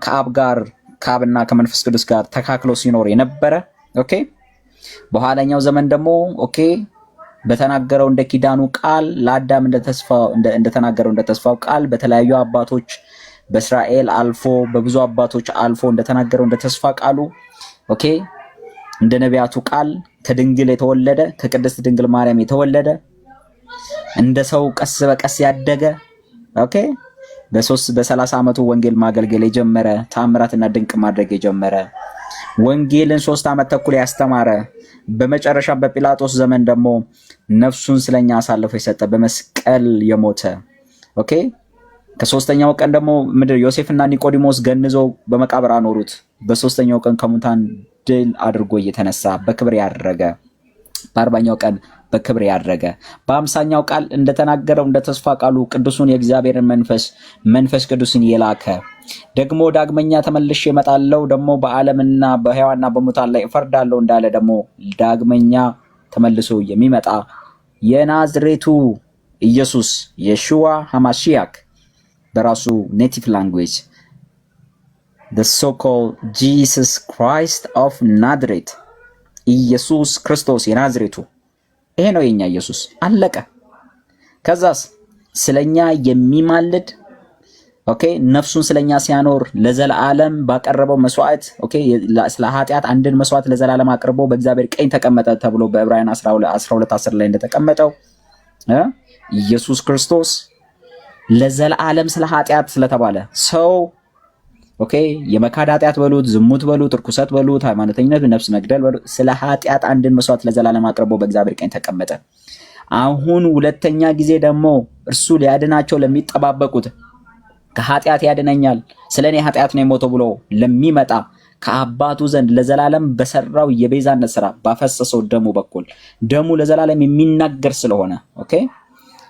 ከአብ ጋር ከአብና ከመንፈስ ቅዱስ ጋር ተካክሎ ሲኖር የነበረ ኦኬ። በኋላኛው ዘመን ደግሞ ኦኬ በተናገረው እንደ ኪዳኑ ቃል ለአዳም እንደተናገረው እንደ ተስፋው ቃል በተለያዩ አባቶች በእስራኤል አልፎ በብዙ አባቶች አልፎ እንደተናገረው እንደ ተስፋ ቃሉ ኦኬ እንደ ነቢያቱ ቃል ከድንግል የተወለደ ከቅድስት ድንግል ማርያም የተወለደ እንደ ሰው ቀስ በቀስ ያደገ ኦኬ በ30 ዓመቱ ወንጌል ማገልገል የጀመረ ተአምራትና ድንቅ ማድረግ የጀመረ ወንጌልን 3 ዓመት ተኩል ያስተማረ በመጨረሻ በጲላጦስ ዘመን ደግሞ ነፍሱን ስለኛ አሳልፎ የሰጠ በመስቀል የሞተ ኦኬ ከሶስተኛው ቀን ደግሞ ምድር ዮሴፍና ኒቆዲሞስ ገንዘው በመቃብር አኖሩት። በሶስተኛው ቀን ከሙታን ድል አድርጎ እየተነሳ በክብር ያረገ በ40ኛው ቀን በክብር ያረገ በ50ኛው ቃል እንደተናገረው እንደ ተስፋ ቃሉ ቅዱሱን የእግዚአብሔርን መንፈስ ቅዱስን የላከ ደግሞ ዳግመኛ ተመልሼ እመጣለሁ ደግሞ በዓለምና በሕያዋንና በሙታን ላይ እፈርዳለሁ እንዳለ ደግሞ ዳግመኛ ተመልሶ የሚመጣ የናዝሬቱ ኢየሱስ የሹዋ ሃማሺያክ በራሱ ኔቲቭ ላንጉዌጅ the so-called Jesus Christ of Nazareth ኢየሱስ ክርስቶስ የናዝሬቱ ይሄ ነው የኛ ኢየሱስ። አለቀ። ከዛስ ስለኛ የሚማልድ ኦኬ ነፍሱን ስለኛ ሲያኖር ለዘላለም ባቀረበው መስዋዕት ኦኬ ስለ ኃጢአት አንድን መስዋዕት ለዘላለም አቅርቦ በእግዚአብሔር ቀኝ ተቀመጠ ተብሎ በዕብራውያን 12:10 ላይ እንደተቀመጠው ኢየሱስ ክርስቶስ ለዘላለም ስለ ኃጢአት ስለተባለ ሰው ኦኬ የመካድ ኃጢአት በሉት ዝሙት በሉት ርኩሰት በሉት ሃይማኖተኝነት ነፍስ መግደል በሉት ስለ ኃጢአት አንድን መስዋዕት ለዘላለም አቅርቦ በእግዚአብሔር ቀኝ ተቀመጠ። አሁን ሁለተኛ ጊዜ ደግሞ እርሱ ሊያድናቸው ለሚጠባበቁት ከኃጢአት ያድነኛል ስለኔ ኃጢአት ነው የሞተው ብሎ ለሚመጣ ከአባቱ ዘንድ ለዘላለም በሰራው የቤዛነት ስራ ባፈሰሰው ደሙ በኩል ደሙ ለዘላለም የሚናገር ስለሆነ ኦኬ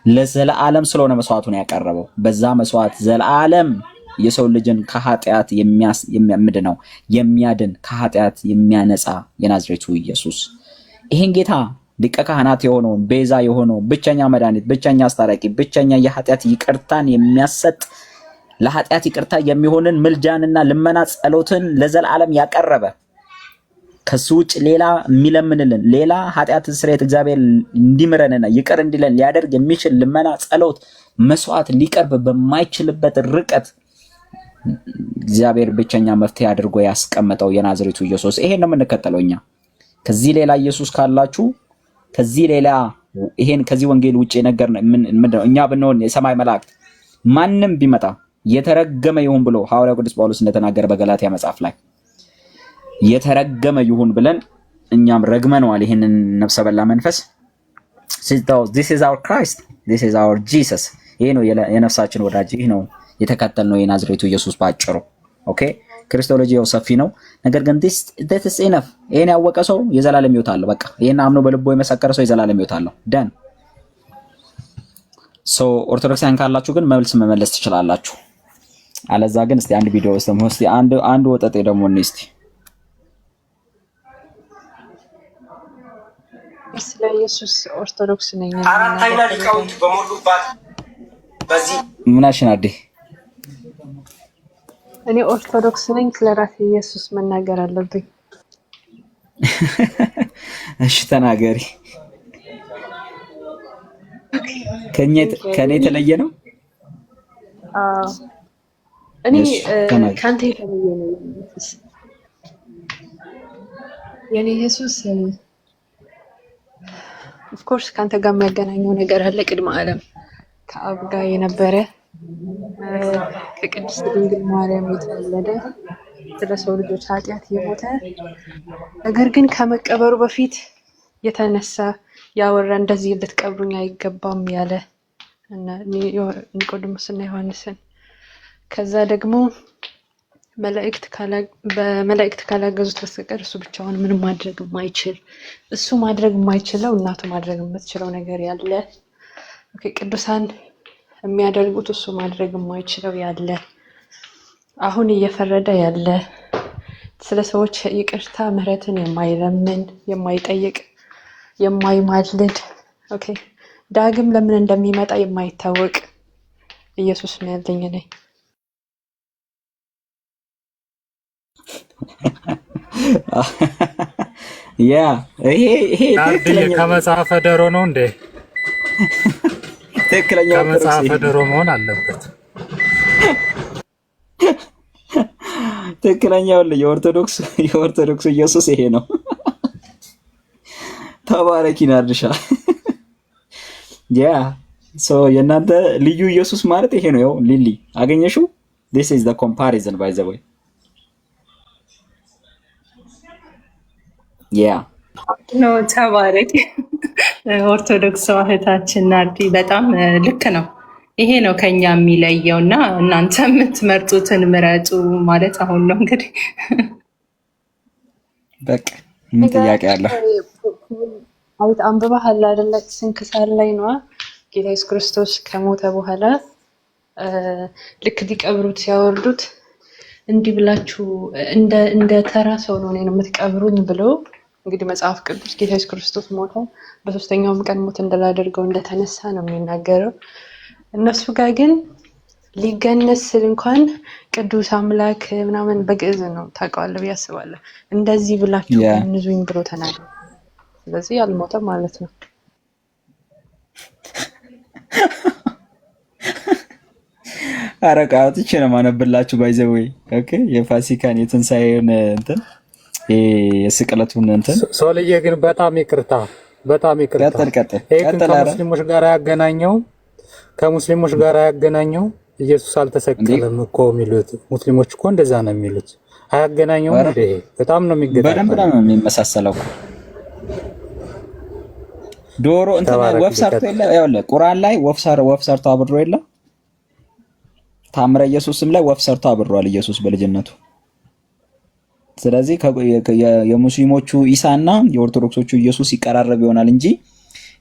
ለዘላለም ስለሆነ መስዋዕቱን ያቀረበው በዛ መስዋዕት ዘላለም የሰው ልጅን ከኃጢአት የሚያምድነው የሚያድን ከኃጢአት የሚያነጻ የናዝሬቱ ኢየሱስ ይሄን ጌታ ሊቀ ካህናት የሆነው ቤዛ የሆነው ብቸኛ መድኃኒት ብቸኛ አስታራቂ ብቸኛ የኃጢአት ይቅርታን የሚያሰጥ ለኃጢአት ይቅርታ የሚሆንን ምልጃንና ልመና ጸሎትን ለዘላለም ያቀረበ ከሱ ውጭ ሌላ የሚለምንልን ሌላ ኃጢአትን ስርየት እግዚአብሔር እንዲምረንና ይቅር እንዲለን ሊያደርግ የሚችል ልመና ጸሎት መስዋዕት ሊቀርብ በማይችልበት ርቀት እግዚአብሔር ብቸኛ መፍትሄ አድርጎ ያስቀመጠው የናዝሬቱ ኢየሱስ ይሄን ነው የምንከተለው እኛ። ከዚህ ሌላ ኢየሱስ ካላችሁ ከዚህ ሌላ ይሄን ከዚህ ወንጌል ውጪ ነገር ምንድነው? እኛ ብንሆን የሰማይ መላእክት ማንም ቢመጣ የተረገመ ይሁን ብሎ ሐዋርያው ቅዱስ ጳውሎስ እንደተናገረ በገላትያ መጽሐፍ ላይ የተረገመ ይሁን ብለን እኛም ረግመነዋል ይሄንን ነፍሰ በላ መንፈስ this is our Christ, this is our Jesus። ይሄ ነው የነፍሳችን ወዳጅ፣ ይሄ ነው የተከተልነው የናዝሬቱ ኢየሱስ ባጭሩ። ኦኬ ክርስቶሎጂ ያው ሰፊ ነው፣ ነገር ግን that is enough። ይሄን ያወቀ ሰው የዘላለም ሕይወት አለው። በቃ ይሄን አምኖ በልቦ የመሰከረ ሰው የዘላለም ሕይወት አለው። ደን ሶ ኦርቶዶክሳውያን ካላችሁ ግን መልስ መመለስ ትችላላችሁ። አለዛ ግን እስቲ አንድ ቪዲዮ እስቲ አንድ ወጠጤ ደግሞ እስቲ ስለ ኢየሱስ ኦርቶዶክስ ነኝ። አራት አይና ሊቃውንት በሞሉባት በዚህ ምናሽን አዴ እኔ ኦርቶዶክስ ነኝ። ስለራሴ ኢየሱስ መናገር አለብኝ። እሺ ተናገሪ። ከኔ የተለየ ነው? እኔ ካንተ የተለየ ነው ኢየሱስ። የኔ ኢየሱስ ኦፍ ኮርስ ካንተ ጋር የሚያገናኘው ነገር አለ። ቅድመ ዓለም ከአብ ጋር የነበረ ከቅድስት ድንግል ማርያም የተወለደ ስለ ሰው ልጆች ኃጢአት የሞተ ነገር ግን ከመቀበሩ በፊት የተነሳ ያወራ እንደዚህ ልትቀብሩኝ አይገባም ያለ እና ኒቆዲሞስና ዮሐንስን ከዛ ደግሞ በመላእክት ካላገዙት በስተቀር እሱ ብቻውን ምንም ማድረግ የማይችል እሱ ማድረግ የማይችለው እናቱ ማድረግ የምትችለው ነገር ያለ ቅዱሳን የሚያደርጉት እሱ ማድረግ የማይችለው ያለ አሁን እየፈረደ ያለ ስለ ሰዎች ይቅርታ ምህረትን የማይለምን የማይጠይቅ የማይማልድ ዳግም ለምን እንደሚመጣ የማይታወቅ ኢየሱስ ነው ያለኝ ነኝ። ያ ይሄ ከመጽሐፈ ደሮ ነው እንዴ? ትክክለኛው ከመጽሐፈ ደሮ መሆን አለበት። ትክክለኛው የኦርቶዶክስ ኢየሱስ ይሄ ነው። ተባረኪ ናርሻ። ያ የእናንተ ልዩ ኢየሱስ ማለት ይሄ ነው። ያው ሊሊ አገኘሽው? this is the comparison by the way ነው። ተባረክ ኦርቶዶክስ እህታችን ናርዲ፣ በጣም ልክ ነው። ይሄ ነው ከኛ የሚለየውና እናንተ የምትመርጡትን ምረጡ ማለት አሁን ነው እንግዲህ። በቃ ምን ጥያቄ አለ? አይት አንብበሃል አይደለ? ስንክሳር ላይ ነው ጌታ ኢየሱስ ክርስቶስ ከሞተ በኋላ ልክ ሊቀብሩት ሲያወርዱት እንዲህ ብላችሁ እንደ ተራ ሰው ነው እኔን የምትቀብሩኝ ብለው እንግዲህ መጽሐፍ ቅዱስ ጌታ ኢየሱስ ክርስቶስ ሞተ በሶስተኛውም ቀን ሞት እንደላደርገው እንደተነሳ ነው የሚናገረው። እነሱ ጋር ግን ሊገነስ ስል እንኳን ቅዱስ አምላክ ምናምን በግዕዝ ነው ታውቀዋለህ ብዬ አስባለሁ። እንደዚህ ብላችሁ እንዙኝ ብሎ ተናገረ። ስለዚህ አልሞተም ማለት ነው። አረቃት እቺ ነው ማነብላችሁ ባይዘው። ኦኬ የፋሲካን የትንሳኤን እንትን የስቅለቱን እንትን ሶልዬ ግን በጣም ይቅርታ ቀጥል። ከሙስሊሞች ጋር ያገናኘው ኢየሱስ አልተሰቀለም እኮ የሚሉት ሙስሊሞች እኮ እንደዛ ነው የሚሉት። አያገናኘውም እንዴ? በጣም ነው የሚገናኘው። በደንብ ነው የሚመሳሰለው። ዶሮ እንትን ወፍ ሰርቶ የለ ያውለ ቁርአን ላይ ወፍ ሰርቶ አብሮ የለ ታምረ ኢየሱስም ላይ ወፍ ሰርቶ አብሯል ኢየሱስ በልጅነቱ። ስለዚህ የሙስሊሞቹ ኢሳና የኦርቶዶክሶቹ ኢየሱስ ይቀራረብ ይሆናል እንጂ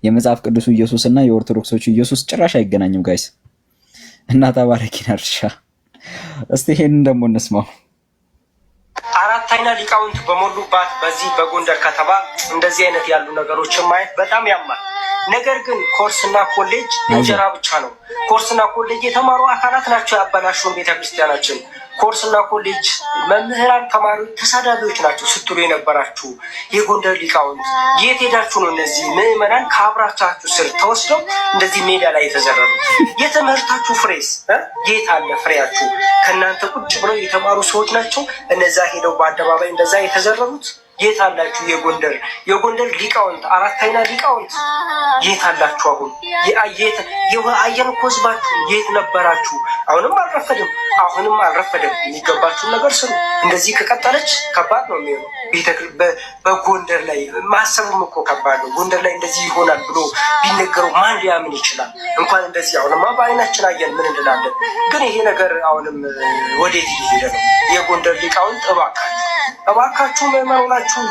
የመጽሐፍ ቅዱሱ ኢየሱስና የኦርቶዶክሶቹ ኢየሱስ ጭራሽ አይገናኝም ጋይስ። እና ተባረኪ ናርሻ። እስቲ ይሄንን ደግሞ እንስማው። አራት አይና ሊቃውንት በሞሉባት በዚህ በጎንደር ከተማ እንደዚህ አይነት ያሉ ነገሮችን ማየት በጣም ያማል። ነገር ግን ኮርስና ኮሌጅ እንጀራ ብቻ ነው። ኮርስና ኮሌጅ የተማሩ አካላት ናቸው ያበላሹን ቤተክርስቲያናችን። ኮርስና ኮሌጅ መምህራን፣ ተማሪዎች ተሳዳቢዎች ናቸው ስትሉ የነበራችሁ የጎንደር ሊቃውንት የት ሄዳችሁ ነው? እነዚህ ምዕመናን ከአብራቻችሁ ስር ተወስደው እንደዚህ ሜዳ ላይ የተዘረሩ የትምህርታችሁ ፍሬስ የት አለ? ፍሬያችሁ ከእናንተ ቁጭ ብለው የተማሩ ሰዎች ናቸው እነዛ ሄደው በአደባባይ እንደዛ የተዘረሩት። የት አላችሁ? የጎንደር ሊቃውንት፣ አራት አይና ሊቃውንት የት አላችሁ? አሁን አየን እኮ ህዝባችሁ የት ነበራችሁ? አሁንም አልረፈደም። የሚገባችሁን ነገር ስሩ። እንደዚህ ከቀጠለች ከባድ ነው የሚሆነው። በጎንደር ላይ ማሰቡም እኮ ከባድ ነው። ጎንደር ላይ እንደዚህ ይሆናል ብሎ ቢነገረው ማን ሊያምን ይችላል? እንኳን እንደዚህ አሁንማ በአይናችን አየን ምን እንላለን? ግን ይሄ ነገር አሁንም ወዴት እየሄደ ነው? የጎንደር ሊቃውንት እባካችሁ ምዕመናችሁ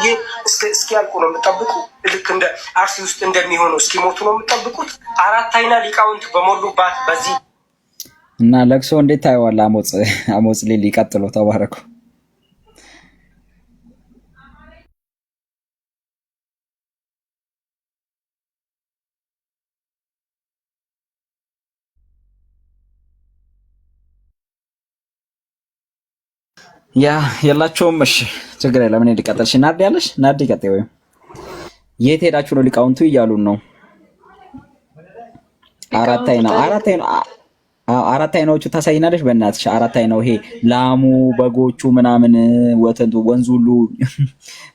እስኪያልቁ ነው የምጠብቁ? ልክ እንደ አርሲ ውስጥ እንደሚሆነው እስኪሞቱ ነው የምጠብቁት? አራት አይና ሊቃውንት በሞሉባት በዚህ እና ለቅሶ እንዴት ታየዋለህ? አሞጽ ሊል ይቀጥሉ። ተባረኩ። ያ የላቸውም። እሺ ችግር የለም። እኔ ልቀጥል። እሺ ናርዲ ያለሽ ናርዲ ቀጥይ። ወይም የት ሄዳችሁ ነው ሊቃውንቱ እያሉን ነው። አራት አይናዎቹ ታሳይናለሽ። በእናትሽ አራት አይናው ይሄ ላሙ በጎቹ ምናምን ወተቱ ወንዙ ሁሉ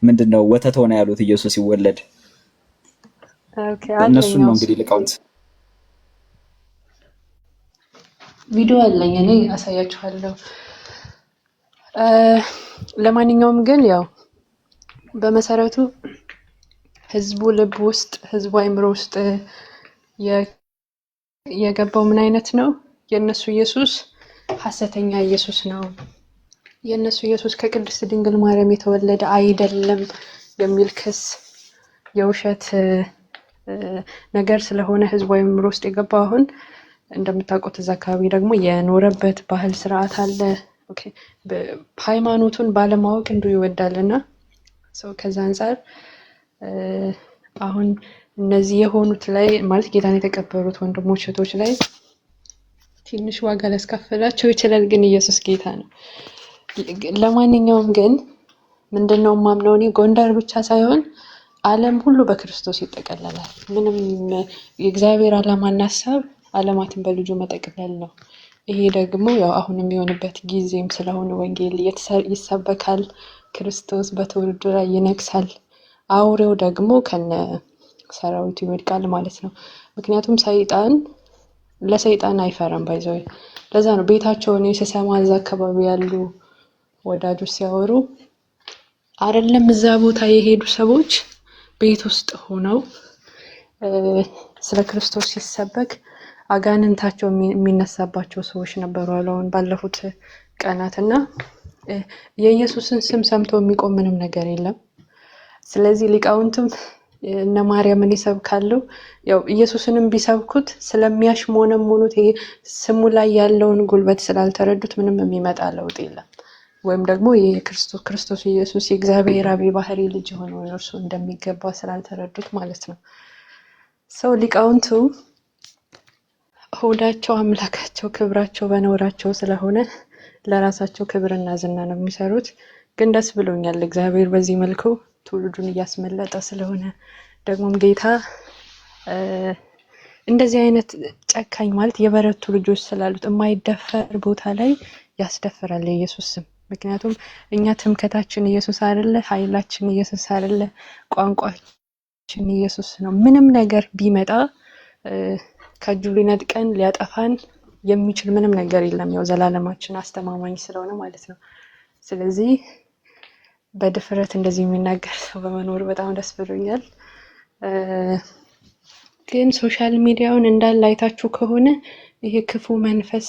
ምንድነው ወተት ሆነ ያሉት ኢየሱስ ሲወለድ እነሱን ነው እንግዲህ ሊቃውንት። ቪዲዮ አለኝ እኔ አሳያችኋለሁ። ለማንኛውም ግን ያው በመሰረቱ ህዝቡ ልብ ውስጥ ህዝቡ አይምሮ ውስጥ የገባው ምን አይነት ነው? የነሱ ኢየሱስ ሐሰተኛ ኢየሱስ ነው፣ የነሱ ኢየሱስ ከቅድስት ድንግል ማርያም የተወለደ አይደለም የሚል ክስ የውሸት ነገር ስለሆነ ህዝቡ አይምሮ ውስጥ የገባው። አሁን እንደምታውቁት እዛ አካባቢ ደግሞ የኖረበት ባህል ስርዓት አለ። ሃይማኖቱን ባለማወቅ እንዱ ይወዳልና ሰው ከዛ አንፃር አሁን እነዚህ የሆኑት ላይ ማለት ጌታን የተቀበሉት ወንድሞች እህቶች ላይ ትንሽ ዋጋ ሊያስከፍላቸው ይችላል፣ ግን ኢየሱስ ጌታ ነው። ለማንኛውም ግን ምንድነው ማምነው እኔ ጎንደር ብቻ ሳይሆን ዓለም ሁሉ በክርስቶስ ይጠቀለላል። ምንም የእግዚአብሔር ዓላማና ሐሳብ ዓለማትን በልጁ መጠቅለል ነው። ይሄ ደግሞ ያው አሁን የሚሆንበት ጊዜም ስለሆነ ወንጌል ይሰበካል፣ ክርስቶስ በትውልዱ ላይ ይነግሳል፣ አውሬው ደግሞ ከነ ሰራዊቱ ይወድቃል ማለት ነው። ምክንያቱም ለሰይጣን አይፈራም ባይዘው። ለዛ ነው ቤታቸውን የሰሰማ እዛ አካባቢ ያሉ ወዳጆች ሲያወሩ አይደለም እዛ ቦታ የሄዱ ሰዎች ቤት ውስጥ ሆነው ስለ ክርስቶስ ሲሰበክ አጋንንታቸው የሚነሳባቸው ሰዎች ነበሩ አሁን ባለፉት ቀናትና የኢየሱስን ስም ሰምቶ የሚቆም ምንም ነገር የለም። ስለዚህ ሊቃውንትም እነ ማርያምን ይሰብካሉ። ያው ኢየሱስንም ቢሰብኩት ስለሚያሽሞነሙኑት ይሄ ስሙ ላይ ያለውን ጉልበት ስላልተረዱት ምንም የሚመጣ ለውጥ የለም። ወይም ደግሞ የክርስቶስ ኢየሱስ የእግዚአብሔር አብ ባህሪ ልጅ ሆኖ እርሱ እንደሚገባ ስላልተረዱት ማለት ነው። ሰው ሊቃውንቱ ሆዳቸው አምላካቸው ክብራቸው በኖራቸው ስለሆነ ለራሳቸው ክብርና ዝና ነው የሚሰሩት። ግን ደስ ብሎኛል እግዚአብሔር በዚህ መልኩ ትውልዱን እያስመለጠ ስለሆነ። ደግሞም ጌታ እንደዚህ አይነት ጨካኝ ማለት የበረቱ ልጆች ስላሉት የማይደፈር ቦታ ላይ ያስደፍራል የኢየሱስ ስም። ምክንያቱም እኛ ትምከታችን ኢየሱስ አይደለ፣ ኃይላችን ኢየሱስ አይደለ፣ ቋንቋችን ኢየሱስ ነው። ምንም ነገር ቢመጣ ከእጁ ሊነጥቀን ሊያጠፋን የሚችል ምንም ነገር የለም። ያው ዘላለማችን አስተማማኝ ስለሆነ ማለት ነው። ስለዚህ በድፍረት እንደዚህ የሚናገር ሰው በመኖሩ በጣም ደስ ብሎኛል። ግን ሶሻል ሚዲያውን እንዳለ አይታችሁ ከሆነ ይሄ ክፉ መንፈስ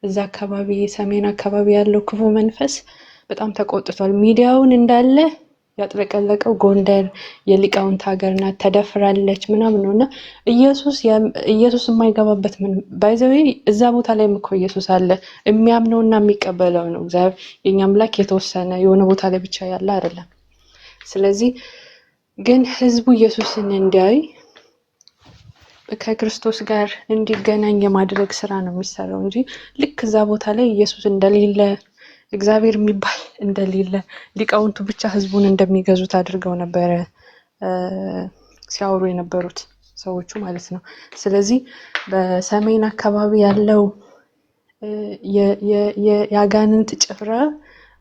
እዛ አካባቢ ሰሜን አካባቢ ያለው ክፉ መንፈስ በጣም ተቆጥቷል። ሚዲያውን እንዳለ ያጥለቀለቀው ጎንደር የሊቃውንት ሀገር ናት፣ ተደፍራለች ምናምን ነውና ኢየሱስ የማይገባበት ምን ባይዘው እዛ ቦታ ላይ እኮ ኢየሱስ አለ። የሚያምነውና የሚቀበለው ነው። እግዚአብሔር የኛ አምላክ የተወሰነ የሆነ ቦታ ላይ ብቻ ያለ አይደለም። ስለዚህ ግን ህዝቡ ኢየሱስን እንዲያይ ከክርስቶስ ጋር እንዲገናኝ የማድረግ ስራ ነው የሚሰራው እንጂ ልክ እዛ ቦታ ላይ ኢየሱስ እንደሌለ እግዚአብሔር የሚባል እንደሌለ ሊቃውንቱ ብቻ ህዝቡን እንደሚገዙት አድርገው ነበረ ሲያወሩ የነበሩት ሰዎቹ ማለት ነው። ስለዚህ በሰሜን አካባቢ ያለው የአጋንንት ጭፍራ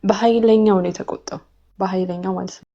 በኃይለኛው ነው የተቆጣው፣ በኃይለኛው ማለት ነው።